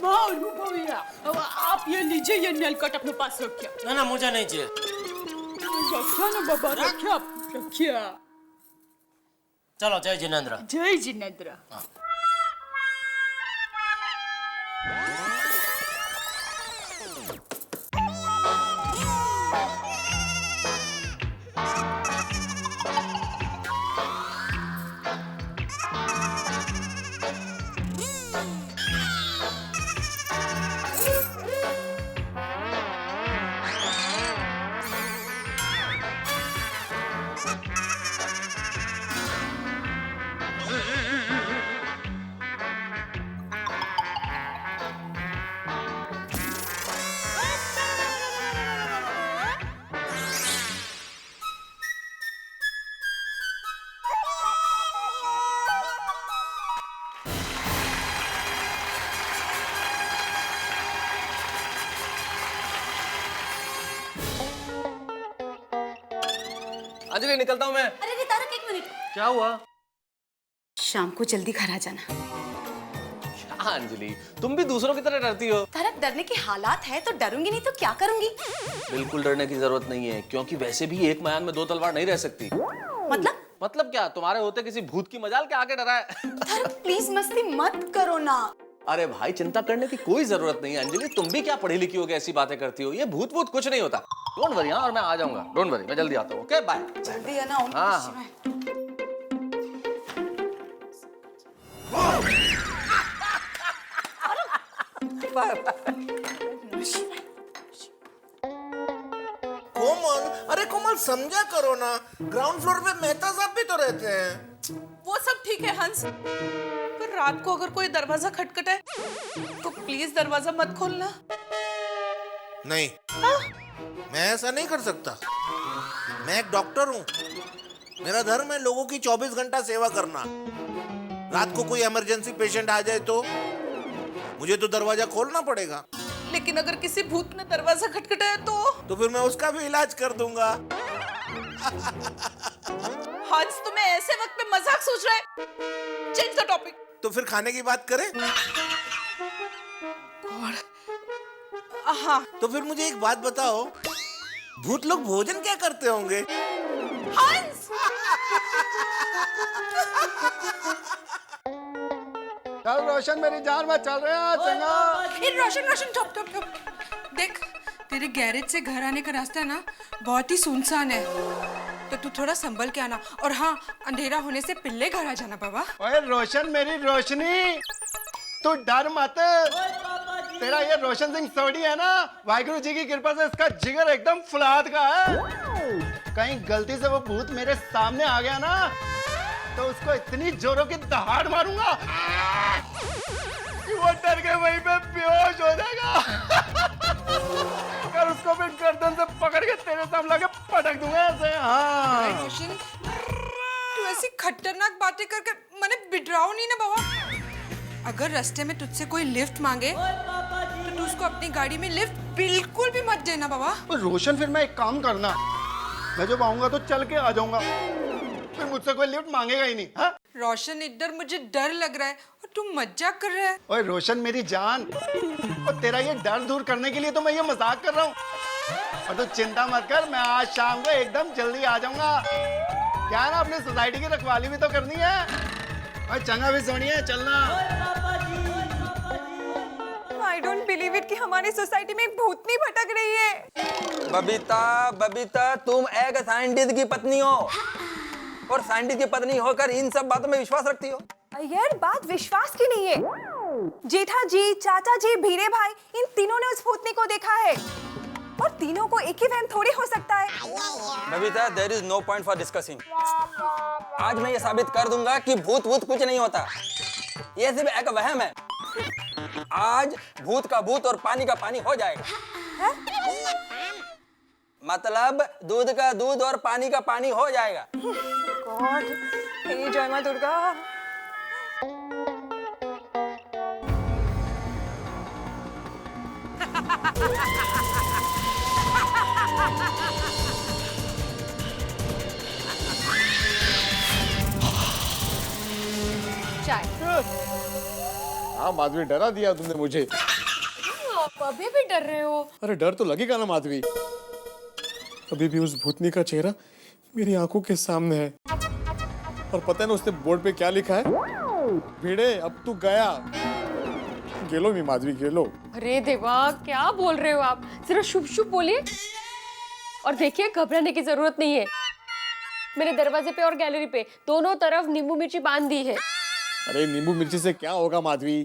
माँ अनुभवी है। अब आप ये लीजिए, ये नेलकट अपने पास रखिए। ना मुझे नहीं चाहिए। रखिए ना बाबा, रखिए, आप रखिए। चलो, जय जिनेंद्र। जय जिनेंद्र। अंजलि निकलता हूँ मैं। अरे तारक, एक मिनट। क्या हुआ? शाम को जल्दी घर आ जाना। हाँ अंजलि, तुम भी दूसरों की तरह डरती हो। तारक, डरने के हालात है तो डरूंगी नहीं तो क्या करूंगी? बिल्कुल डरने की जरूरत नहीं है, क्योंकि वैसे भी एक मैदान में दो तलवार नहीं रह सकती। मतलब क्या? तुम्हारे होते किसी भूत की मजाल के आगे डरा है? तारक प्लीज मस्ती मत करो ना। अरे भाई, चिंता करने की कोई जरूरत नहीं है अंजलि। तुम भी क्या पढ़ी लिखी हो के ऐसी बातें करती हो? ये भूत भूत कुछ नहीं होता। Don't worry. हाँ, और मैं आ जाऊंगा। डोंट वरी, मैं जल्दी आता हूँ। Okay, bye. जल्दी है ना? हाँ। कोमल, अरे कोमल समझा करो ना, ग्राउंड फ्लोर पे मेहता साहब भी तो रहते हैं। वो सब ठीक है हंस, पर रात को अगर कोई दरवाजा खटखटाए तो प्लीज दरवाजा मत खोलना। नहीं, मैं ऐसा नहीं कर सकता। मैं एक डॉक्टर हूँ। मेरा धर्म है लोगों की 24 घंटा सेवा करना। रात को कोई इमरजेंसी पेशेंट आ जाए तो मुझे तो दरवाजा खोलना पड़ेगा। लेकिन अगर किसी भूत ने दरवाजा खटखटाया तो फिर मैं उसका भी इलाज कर दूंगा। हंस, तुम्हें ऐसे वक्त में मजाक सोच रहा है? Change the topic. तो फिर खाने की बात करें? हाँ। तो फिर मुझे एक बात बताओ, भूत लोग भोजन क्या करते होंगे? हंस! चल रोशन, मेरी जान में चल रहे हैं। चंगा रोशन, रोशन, ठप ठप ठप। देख, तेरे गैरेज से घर आने का रास्ता ना बहुत ही सुनसान है, तो तू थोड़ा संभल के आना। और हाँ, अंधेरा होने से पहले घर आ जाना बाबा। ओए रोशन, मेरी रोशनी, तू डर मत। तेरा ये रोशन सिंह सोडी है ना, वाहिगुरु जी की कृपा से इसका जिगर एकदम फुलाद का है। कहीं गलती से वो भूत मेरे सामने आ गया ना, तो उसको इतनी जोरों की दहाड़ मारूंगा कि वो डर के वहीं पे बेहोश हो जाएगा। और उसको फिर गर्दन से पकड़ के तेरे सामने लाके पटक दूंगा ऐसे। हाँ रोशन, तू ऐसी खतरनाक बातें करके मैंने बिडराओ नहीं ना बाबा। अगर रास्ते में तुझसे कोई लिफ्ट मांगे तो तू उसको अपनी गाड़ी में लिफ्ट बिल्कुल भी मत देना बाबा। रोशन, फिर मैं एक काम करना, मैं जब आऊंगा तो चल के आ जाऊंगा, फिर मुझसे कोई लिफ्ट मांगेगा ही नहीं। हाँ रोशन, इधर मुझे डर लग रहा है और तू मजाक कर रहा है। ओए रोशन, मेरी जान, और तेरा ये डर दूर करने के लिए तो मैं ये मजाक कर रहा हूँ। और तू चिंता मत कर, मैं आज शाम को एकदम जल्दी आ जाऊंगा। क्या है ना, अपनी सोसाइटी की रखवाली भी तो करनी है। और चंगा भी सोनी है, चलना। I don't believe it कि हमारी सोसाइटी में एक भूतनी भटक रही है। बबीता, तुम एक साइंटिस्ट की पत्नी हो और साइंटिस्ट की पत्नी होकर इन सब बातों में विश्वास रखती हो। यार, बात विश्वास की नहीं है। जेठा जी, चाचा जी, भीरे भाई, इन तीनों ने उस भूतनी को देखा है, और तीनों को एक ही वहम थोड़ी हो सकता है। Babita, there is no point for discussing। आज मैं ये साबित कर दूंगा कि भूत कुछ नहीं होता, ये सिर्फ एक वहम है। आज भूत का भूत और पानी का पानी हो जाएगा। है? मतलब दूध का दूध और पानी का पानी हो जाएगा। गॉड, हे जय मां दुर्गा। चाय। हाँ माधवी, डरा दिया तुमने मुझे। आप अभी भी डर रहे हो? अरे डर तो लगेगा ना माधवी, अभी भी उस भूतनी का चेहरा मेरी आंखों के सामने है। और पता है ना उसने बोर्ड पे क्या लिखा है? भिड़े अब तू गया। गेलो मी माधवी, गेलो। अरे देवा, क्या बोल रहे हो आप? जरा शुभ शुभ बोलिए। और देखिए, घबराने की जरूरत नहीं है। मेरे दरवाजे पे और गैलरी पे दोनों तरफ नींबू मिर्ची बांध दी है। अरे नींबू मिर्ची से क्या होगा माधवी?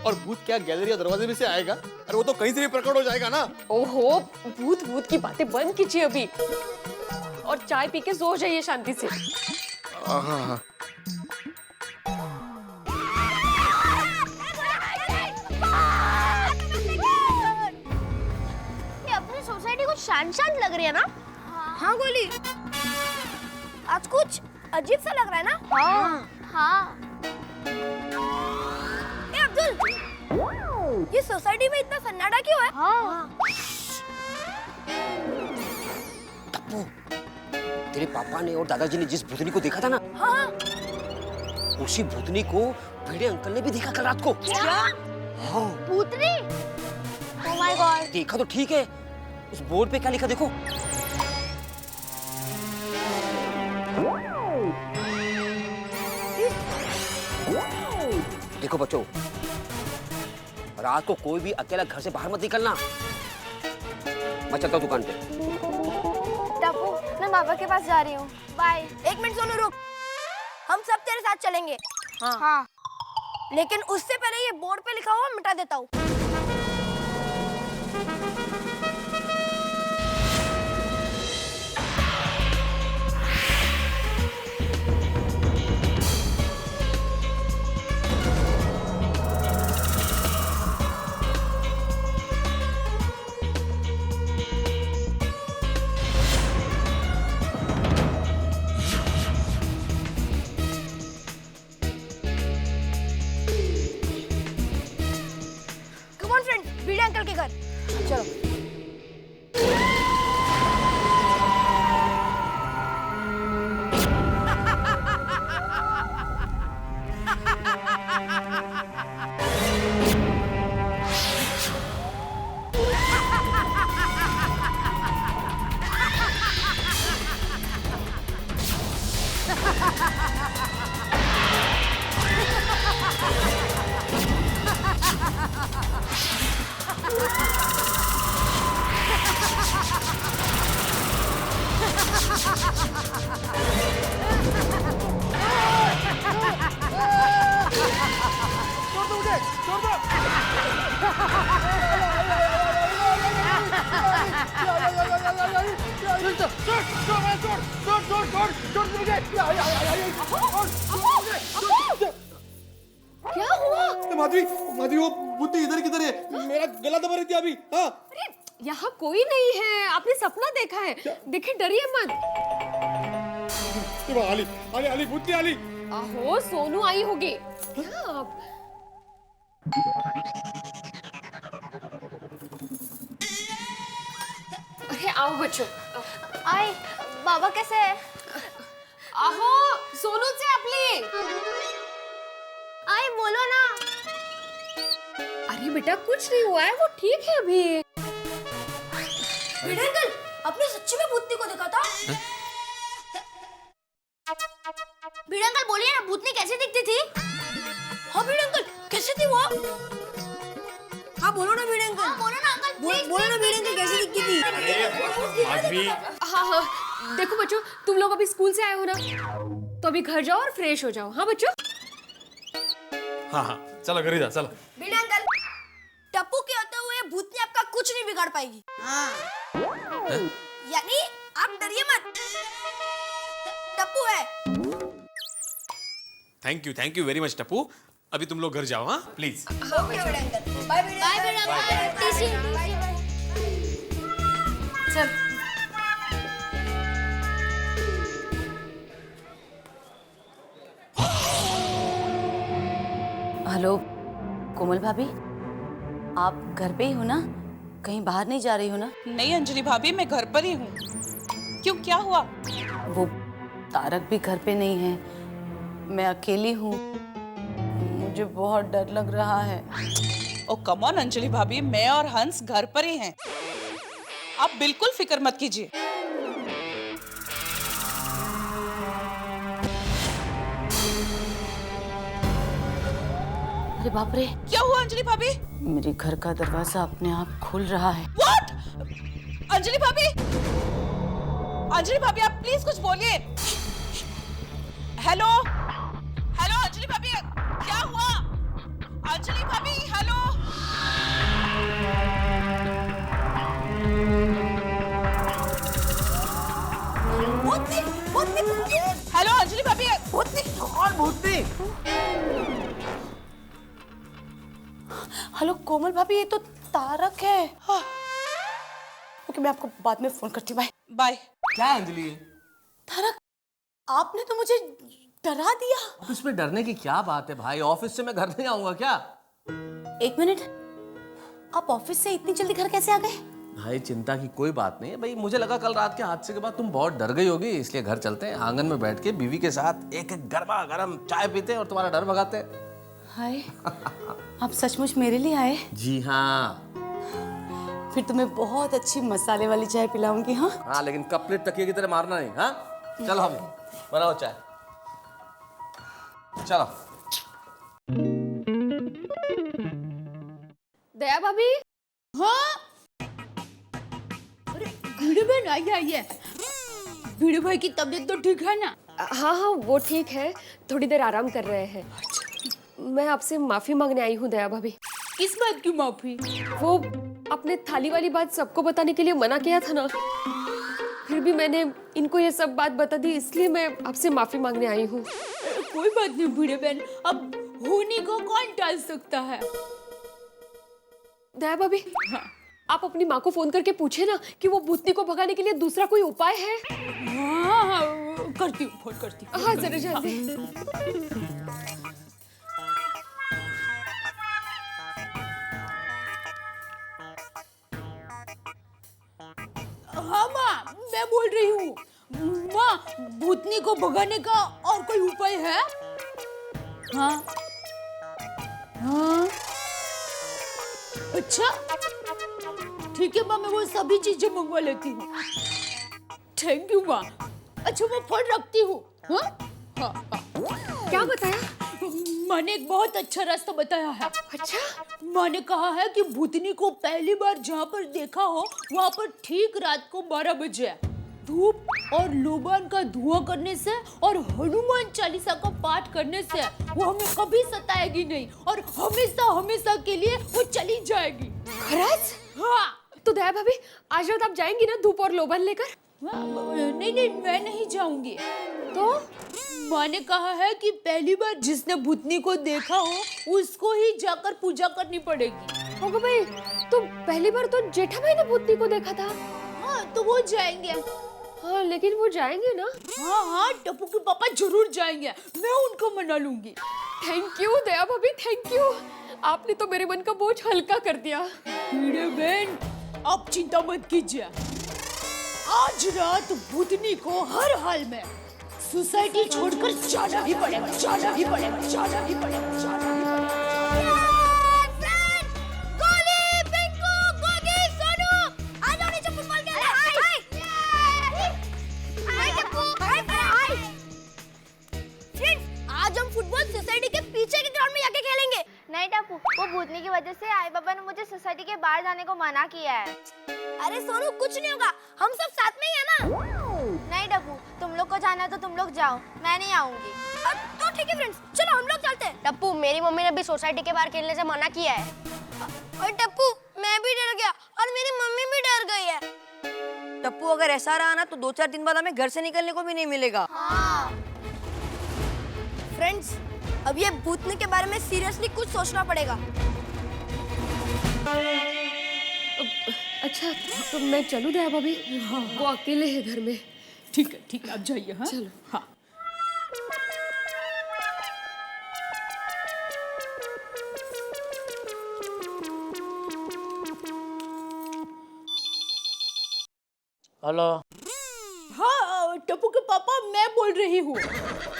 और भूत क्या गैलरी या दरवाजे में से आएगा? अरे वो तो कहीं से भी प्रकट हो जाएगा ना। ओहो, भूत की बातें बंद कीजिए अभी, और चाय पी के सो जाइए शांति से। हाँ। ये अपनी सोसाइटी कुछ शांत लग रही है ना? हाँ गोली, आज कुछ अजीब सा लग रहा है ना? हाँ। ए अब्दुल, ये सोसाइटी में इतना सन्नाटा क्यों है? तेरी तेरे पापा ने और दादाजी ने जिस भूतनी को देखा था ना, हाँ। उसी भूतनी को भिड़े अंकल ने भी देखा कल रात को। क्या? हाँ। भूतनी? Oh my God! देखा तो ठीक है, उस बोर्ड पे क्या लिखा देखो। देखो बच्चों, रात को कोई भी अकेला घर से बाहर मत निकलना। मैं चलता हूँ दुकान पे। टप्पू, मैं पापा के पास जा रही हूँ। बाय। एक मिनट सोनू रुक। हम सब तेरे साथ चलेंगे। हाँ। लेकिन उससे पहले ये बोर्ड पे लिखा हुआ मिटा देता हूँ। भिड़े अंकल के घर चलो। क्या हुआ? माधवी, माधवी वो भूत इधर किधर है? मेरा गला दबा रही थी अभी। हाँ। अरे यहाँ कोई नहीं है, आपने सपना देखा है। देखिए, डरिए मत। आली, आली, आली, भूतनी आली। आहो, सोनू आई होगी। क्या आप? अरे आओ बच्चों। आई, बाबा कैसे है? आहो, सोनू से आपली। आई बोलो ना। अरे बेटा कुछ नहीं हुआ है, वो ठीक है अभी। भिड़े अंकल, आपने सच्ची में भूतनी को देखा था? भिड़े अंकल बोलिए ना, भूतनी कैसे दिखती थी? हाँ भिड़े अंकल, कैसे थी वो? हाँ बोलो ना भिड़े अंकल। हाँ बोलो ना अंकल, बोलो ना भिड़े अंकल, कैसे दिखती थी? हाँ हाँ, देखो बच्चों, तुम लोग अभी स्कूल से आए हो ना, तो अभी घर जाओ और फ्रेश हो जाओ। हाँ बच्चों? हाँ हाँ, चलो घर ही जा, चलो। भिड़े अंकल, टप्पू के होते हुए भूतनी आपका कुछ नहीं बिगाड़ पाएगी। हाँ। यानी आप डरिए मत, टप्पू है। Thank you very much Tappu. अभी तुम लोग घर जाओ, हाँ please. Okay Bhide uncle, bye Bhide uncle, TC. चल। हेलो कोमल भाभी, आप घर पे ही हो ना? कहीं बाहर नहीं जा रही हो ना? नहीं अंजलि भाभी, मैं घर पर ही हूँ। क्यों, क्या हुआ? वो तारक भी घर पे नहीं है, मैं अकेली हूँ, मुझे बहुत डर लग रहा है। ओ कम ऑन अंजलि भाभी, मैं और हंस घर पर ही हैं। आप बिल्कुल फिक्र मत कीजिए। अरे बाप रे, क्या हुआ अंजलि भाभी? मेरे घर का दरवाजा अपने आप खुल रहा है। What? अंजलि भाभी, अंजलि भाभी आप प्लीज कुछ बोलिए। हेलो हेलो अंजलि भाभी, क्या हुआ? अंजलि भाभी हेलो। भूतनी। हेलो अंजलि भाभी। भूतनी? कौन भूतनी? हेलो कोमल भाभी, ये तो तारक है। ओके, मैं आपको बाद में फोन करती हूँ। Bye bye. क्या अंजलि? तारक, आपने तो मुझे डरा दिया। ऑफिस में डरने की क्या बात है भाई? ऑफिस से मैं घर नहीं आऊंगा क्या? 1 मिनट, आप ऑफिस से इतनी जल्दी घर कैसे आ गए? भाई चिंता की कोई बात नहीं है भाई, मुझे लगा कल रात के हादसे के बाद तुम बहुत डर गई होगी, इसलिए घर चलते हैं, आंगन में बैठ के बीवी के साथ एक एक गर्मा गर्म चाय पीते हैं और तुम्हारा डर भगाते हैं। हाय, आप सचमुच मेरे लिए आए? जी हाँ। फिर तुम्हें बहुत अच्छी मसाले वाली चाय पिलाऊंगी। हाँ हाँ, लेकिन कप प्लेट तकिए की तरह मारना नहीं। हाँ चलो, हम बनाओ चाय, चलो। दया भाभी। हाँ, अरे भिड़े बहन आइए। भिड़े भाई की तबीयत तो ठीक है ना? हाँ हाँ, वो ठीक है, थोड़ी देर आराम कर रहे हैं। मैं आपसे माफी मांगने आई हूँ दया भाभी। किस बात की माफी? वो अपने थाली वाली बात सबको बताने के लिए मना किया था ना, फिर भी मैंने इनको ये सब बात बता दी, इसलिए मैं आपसे माफी मांगने आई हूँ। कोई बात नहीं भिड़े बहन, अब होने को कौन टाल सकता है। दया भाभी, हाँ। आप अपनी माँ को फोन करके पूछे ना कि वो भूतनी को भगाने के लिए दूसरा कोई उपाय है। हाँ, करती हूँ, फोन करती हूँ। हाँ जरा जल्दी। हाँ माँ, मैं बोल रही हूँ। माँ, भूतनी को भगाने का और कोई उपाय है? हाँ हाँ, अच्छा ठीक है माँ, मैं वो सभी चीजें मंगवा लेती हूँ। थैंक यू माँ। अच्छा मैं फोन रखती हूँ। हाँ हाँ हाँ। क्या बताया? माँ ने एक बहुत अच्छा रास्ता बताया है। अच्छा? माँ ने कहा है कि भूतनी को पहली बार जहाँ पर देखा हो वहाँ पर ठीक रात को 12 बजे धूप और लोबान का धुआं करने से और हनुमान चालीसा का पाठ करने से वो हमें कभी सताएगी नहीं और हमेशा हमेशा के लिए वो चली जाएगी। खरच? हाँ। तो दया भाभी, आज रात आप जाएंगी ना धूप और लोबान लेकर? नहीं, मैं नहीं जाऊंगी। तो माँ ने कहा है कि पहली बार जिसने भूतनी को देखा हो उसको ही जाकर पूजा करनी पड़ेगी। ओगो भाई, तो पहली बार तो जेठा भाई ने भूतनी को देखा था। हाँ, तो वो जाएंगे। हाँ, लेकिन वो जाएंगे ना? हाँ हाँ, टप्पू के पापा जरूर जाएंगे, मैं उनको मना लूंगी। थैंक यू दया भाभी, थैंक यू। आपने तो मेरे मन का बोझ हल्का कर दिया। मेरे बहन, आप चिंता मत कीजिए, आज रात भूतनी को हर हाल में सोसाइटी छोड़कर जाना ही पड़ेगा, जाना ही पड़ेगा, जाना ही पड़ेगा, जाना ही पड़ेगा। गोली, पिंकू, गोगी, सोनू, आ जाओ नीचे फुटबॉल खेलने। हाय टप्पू, हाय। फ्रेंड्स, आज हम फुटबॉल सोसाइटी के पीछे के ग्राउंड में जाके खेलेंगे। नहीं टप्पू, वो भूतनी की वजह से आई बाबा ने मुझे सोसाइटी के बाहर जाने को मना किया है। अरे सोनू, कुछ नहीं होगा, हम सब साथ में ही है ना। नहीं टप्पू, तुम लोग को जाना है तो तुम लोग जाओ, मैं नहीं आऊंगी। तो ठीक है फ्रेंड्स, चलो हम लोग चलते हैं। टप्पू, मेरी मम्मी ने भी सोसाइटी के बाहर खेलने से मना किया है। और टप्पू, मैं भी डर गया और मेरी मम्मी भी डर गई है। टप्पू, अगर ऐसा रहा ना तो 2-4 दिन बाद हमें घर से निकलने को भी नहीं मिलेगा। हाँ। फ्रेंड्स, अब ये भूतनी के बारे में सीरियसली कुछ सोचना पड़ेगा। अच्छा, तो मैं चलूं दया भाभी? हाँ, वो अकेले है घर में। ठीक है, आप जाइए। हाँ चलो। हाँ। हेलो। हाँ, टप्पू के पापा, मैं बोल रही हूँ।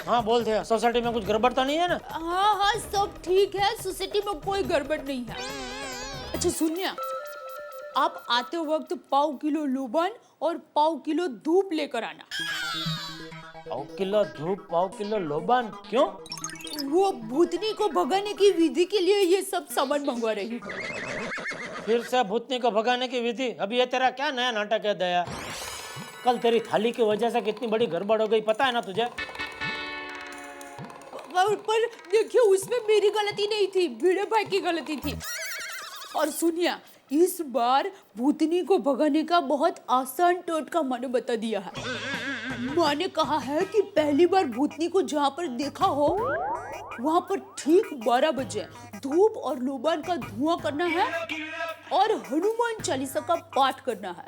हाँ बोल दे, सोसाइटी में कुछ गड़बड़ तो नहीं है ना? हाँ हाँ, सब ठीक है, सोसाइटी में कोई गड़बड़ नहीं है। अच्छा सुनिए, आप आते वक्त 1/4 किलो लोबान और 1/4 किलो धूप लेकर आना। 1/4 किलो धूप, 1/4 किलो लोबान, क्यों? वो भूतनी को भगाने की विधि के लिए ये सब सामान मंगवा रही हूँ। फिर से भूतनी को भगाने की विधि? अभी ये तेरा क्या नया नाटक है दया? कल तेरी थाली की वजह से कितनी बड़ी गड़बड़ हो गई, पता है ना तुझे? पर देखिए, उसमें मेरी गलती नहीं थी, भिड़े भाई की गलती थी। और सुनिए, इस बार भूतनी को भगाने का बहुत आसान टोटका माँ ने बता दिया है। माँ ने कहा है कि पहली बार भूतनी को जहाँ पर देखा हो वहाँ पर ठीक 12 बजे धूप और लोबान का धुआं करना है और हनुमान चालीसा का पाठ करना है।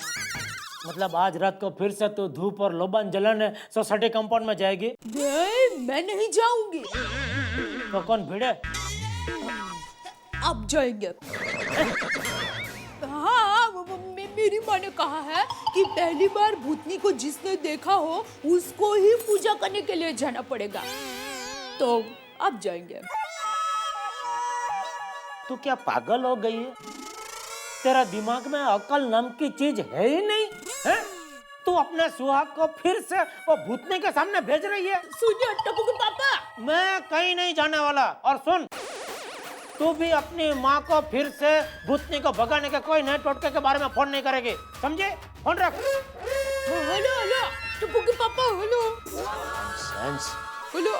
मतलब आज रात को फिर से तू धूप और लोबान जलाने सोसाइटी कंपाउंड में जाएगी? नहीं, मैं नहीं जाऊंगी। तो कौन भिड़े? आप जाएंगे। हाँ, मेरी माँ ने कहा है कि पहली बार भूतनी को जिसने देखा हो उसको ही पूजा करने के लिए जाना पड़ेगा। तो अब जाएंगे। तू क्या पागल हो गई है? तेरा दिमाग में अकल नाम की चीज है ही नहीं है? तू अपने सुहाग को फिर से वो भूतनी के सामने भेज रही है। सुनिए टप्पू के पापा, मैं कहीं नहीं जाने वाला। और सुन, तू भी अपनी माँ को फिर से भूतनी को भगाने के कोई नए टोटके के बारे में फोन नहीं करेगी, समझे? फोन रख। हेलो हेलो टप्पू के पापा, hello hello.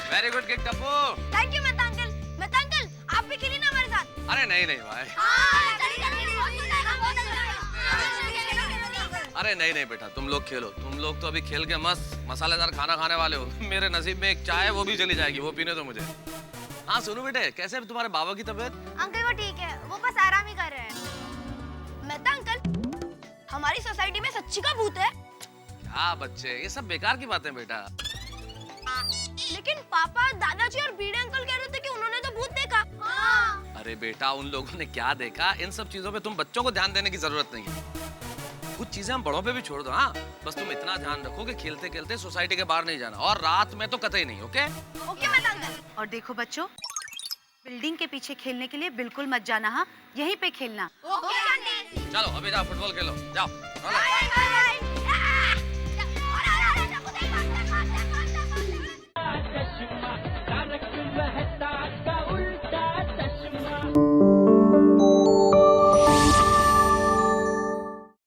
Very good kid Tappu. Thank you Mehta uncle. Mehta uncle आप भी खेलिए ना हमारे साथ। अरे नहीं नहीं भाई, अरे नहीं नहीं बेटा, तुम लोग खेलो। तुम लोग तो अभी खेल के मस्त मसालेदार खाना खाने वाले हो। मेरे नसीब में एक चाय, वो भी चली जाएगी, वो पीने दो मुझे। हाँ सुनो बेटे, कैसे तुम्हारे बाबा की तबीयत? अंकल वो ठीक है, वो बस आराम ही कर रहे हैं। मेहता अंकल हमारी सोसाइटी में सच्ची का भूत है। क्या बच्चे, ये सब बेकार की बातें बेटा। लेकिन पापा दादाजी और बीड़े अंकल कह रहे थे कि उन्होंने तो भूत देखा। हाँ। अरे बेटा, उन लोगों ने क्या देखा, इन सब चीजों पे तुम बच्चों को ध्यान देने की जरूरत नहीं है। कुछ चीजें हम बड़ों पे भी छोड़ दो। हाँ बस तुम इतना ध्यान रखो कि खेलते खेलते सोसाइटी के बाहर नहीं जाना, और रात में तो कतई नहीं। Okay okay Mehta uncle. और देखो बच्चों, बिल्डिंग के पीछे खेलने के लिए बिल्कुल मत जाना। हाँ, यहीं पे खेलना। Okay aunty. चलो अभी जाओ फुटबॉल खेलो, जाओ। Bye bye.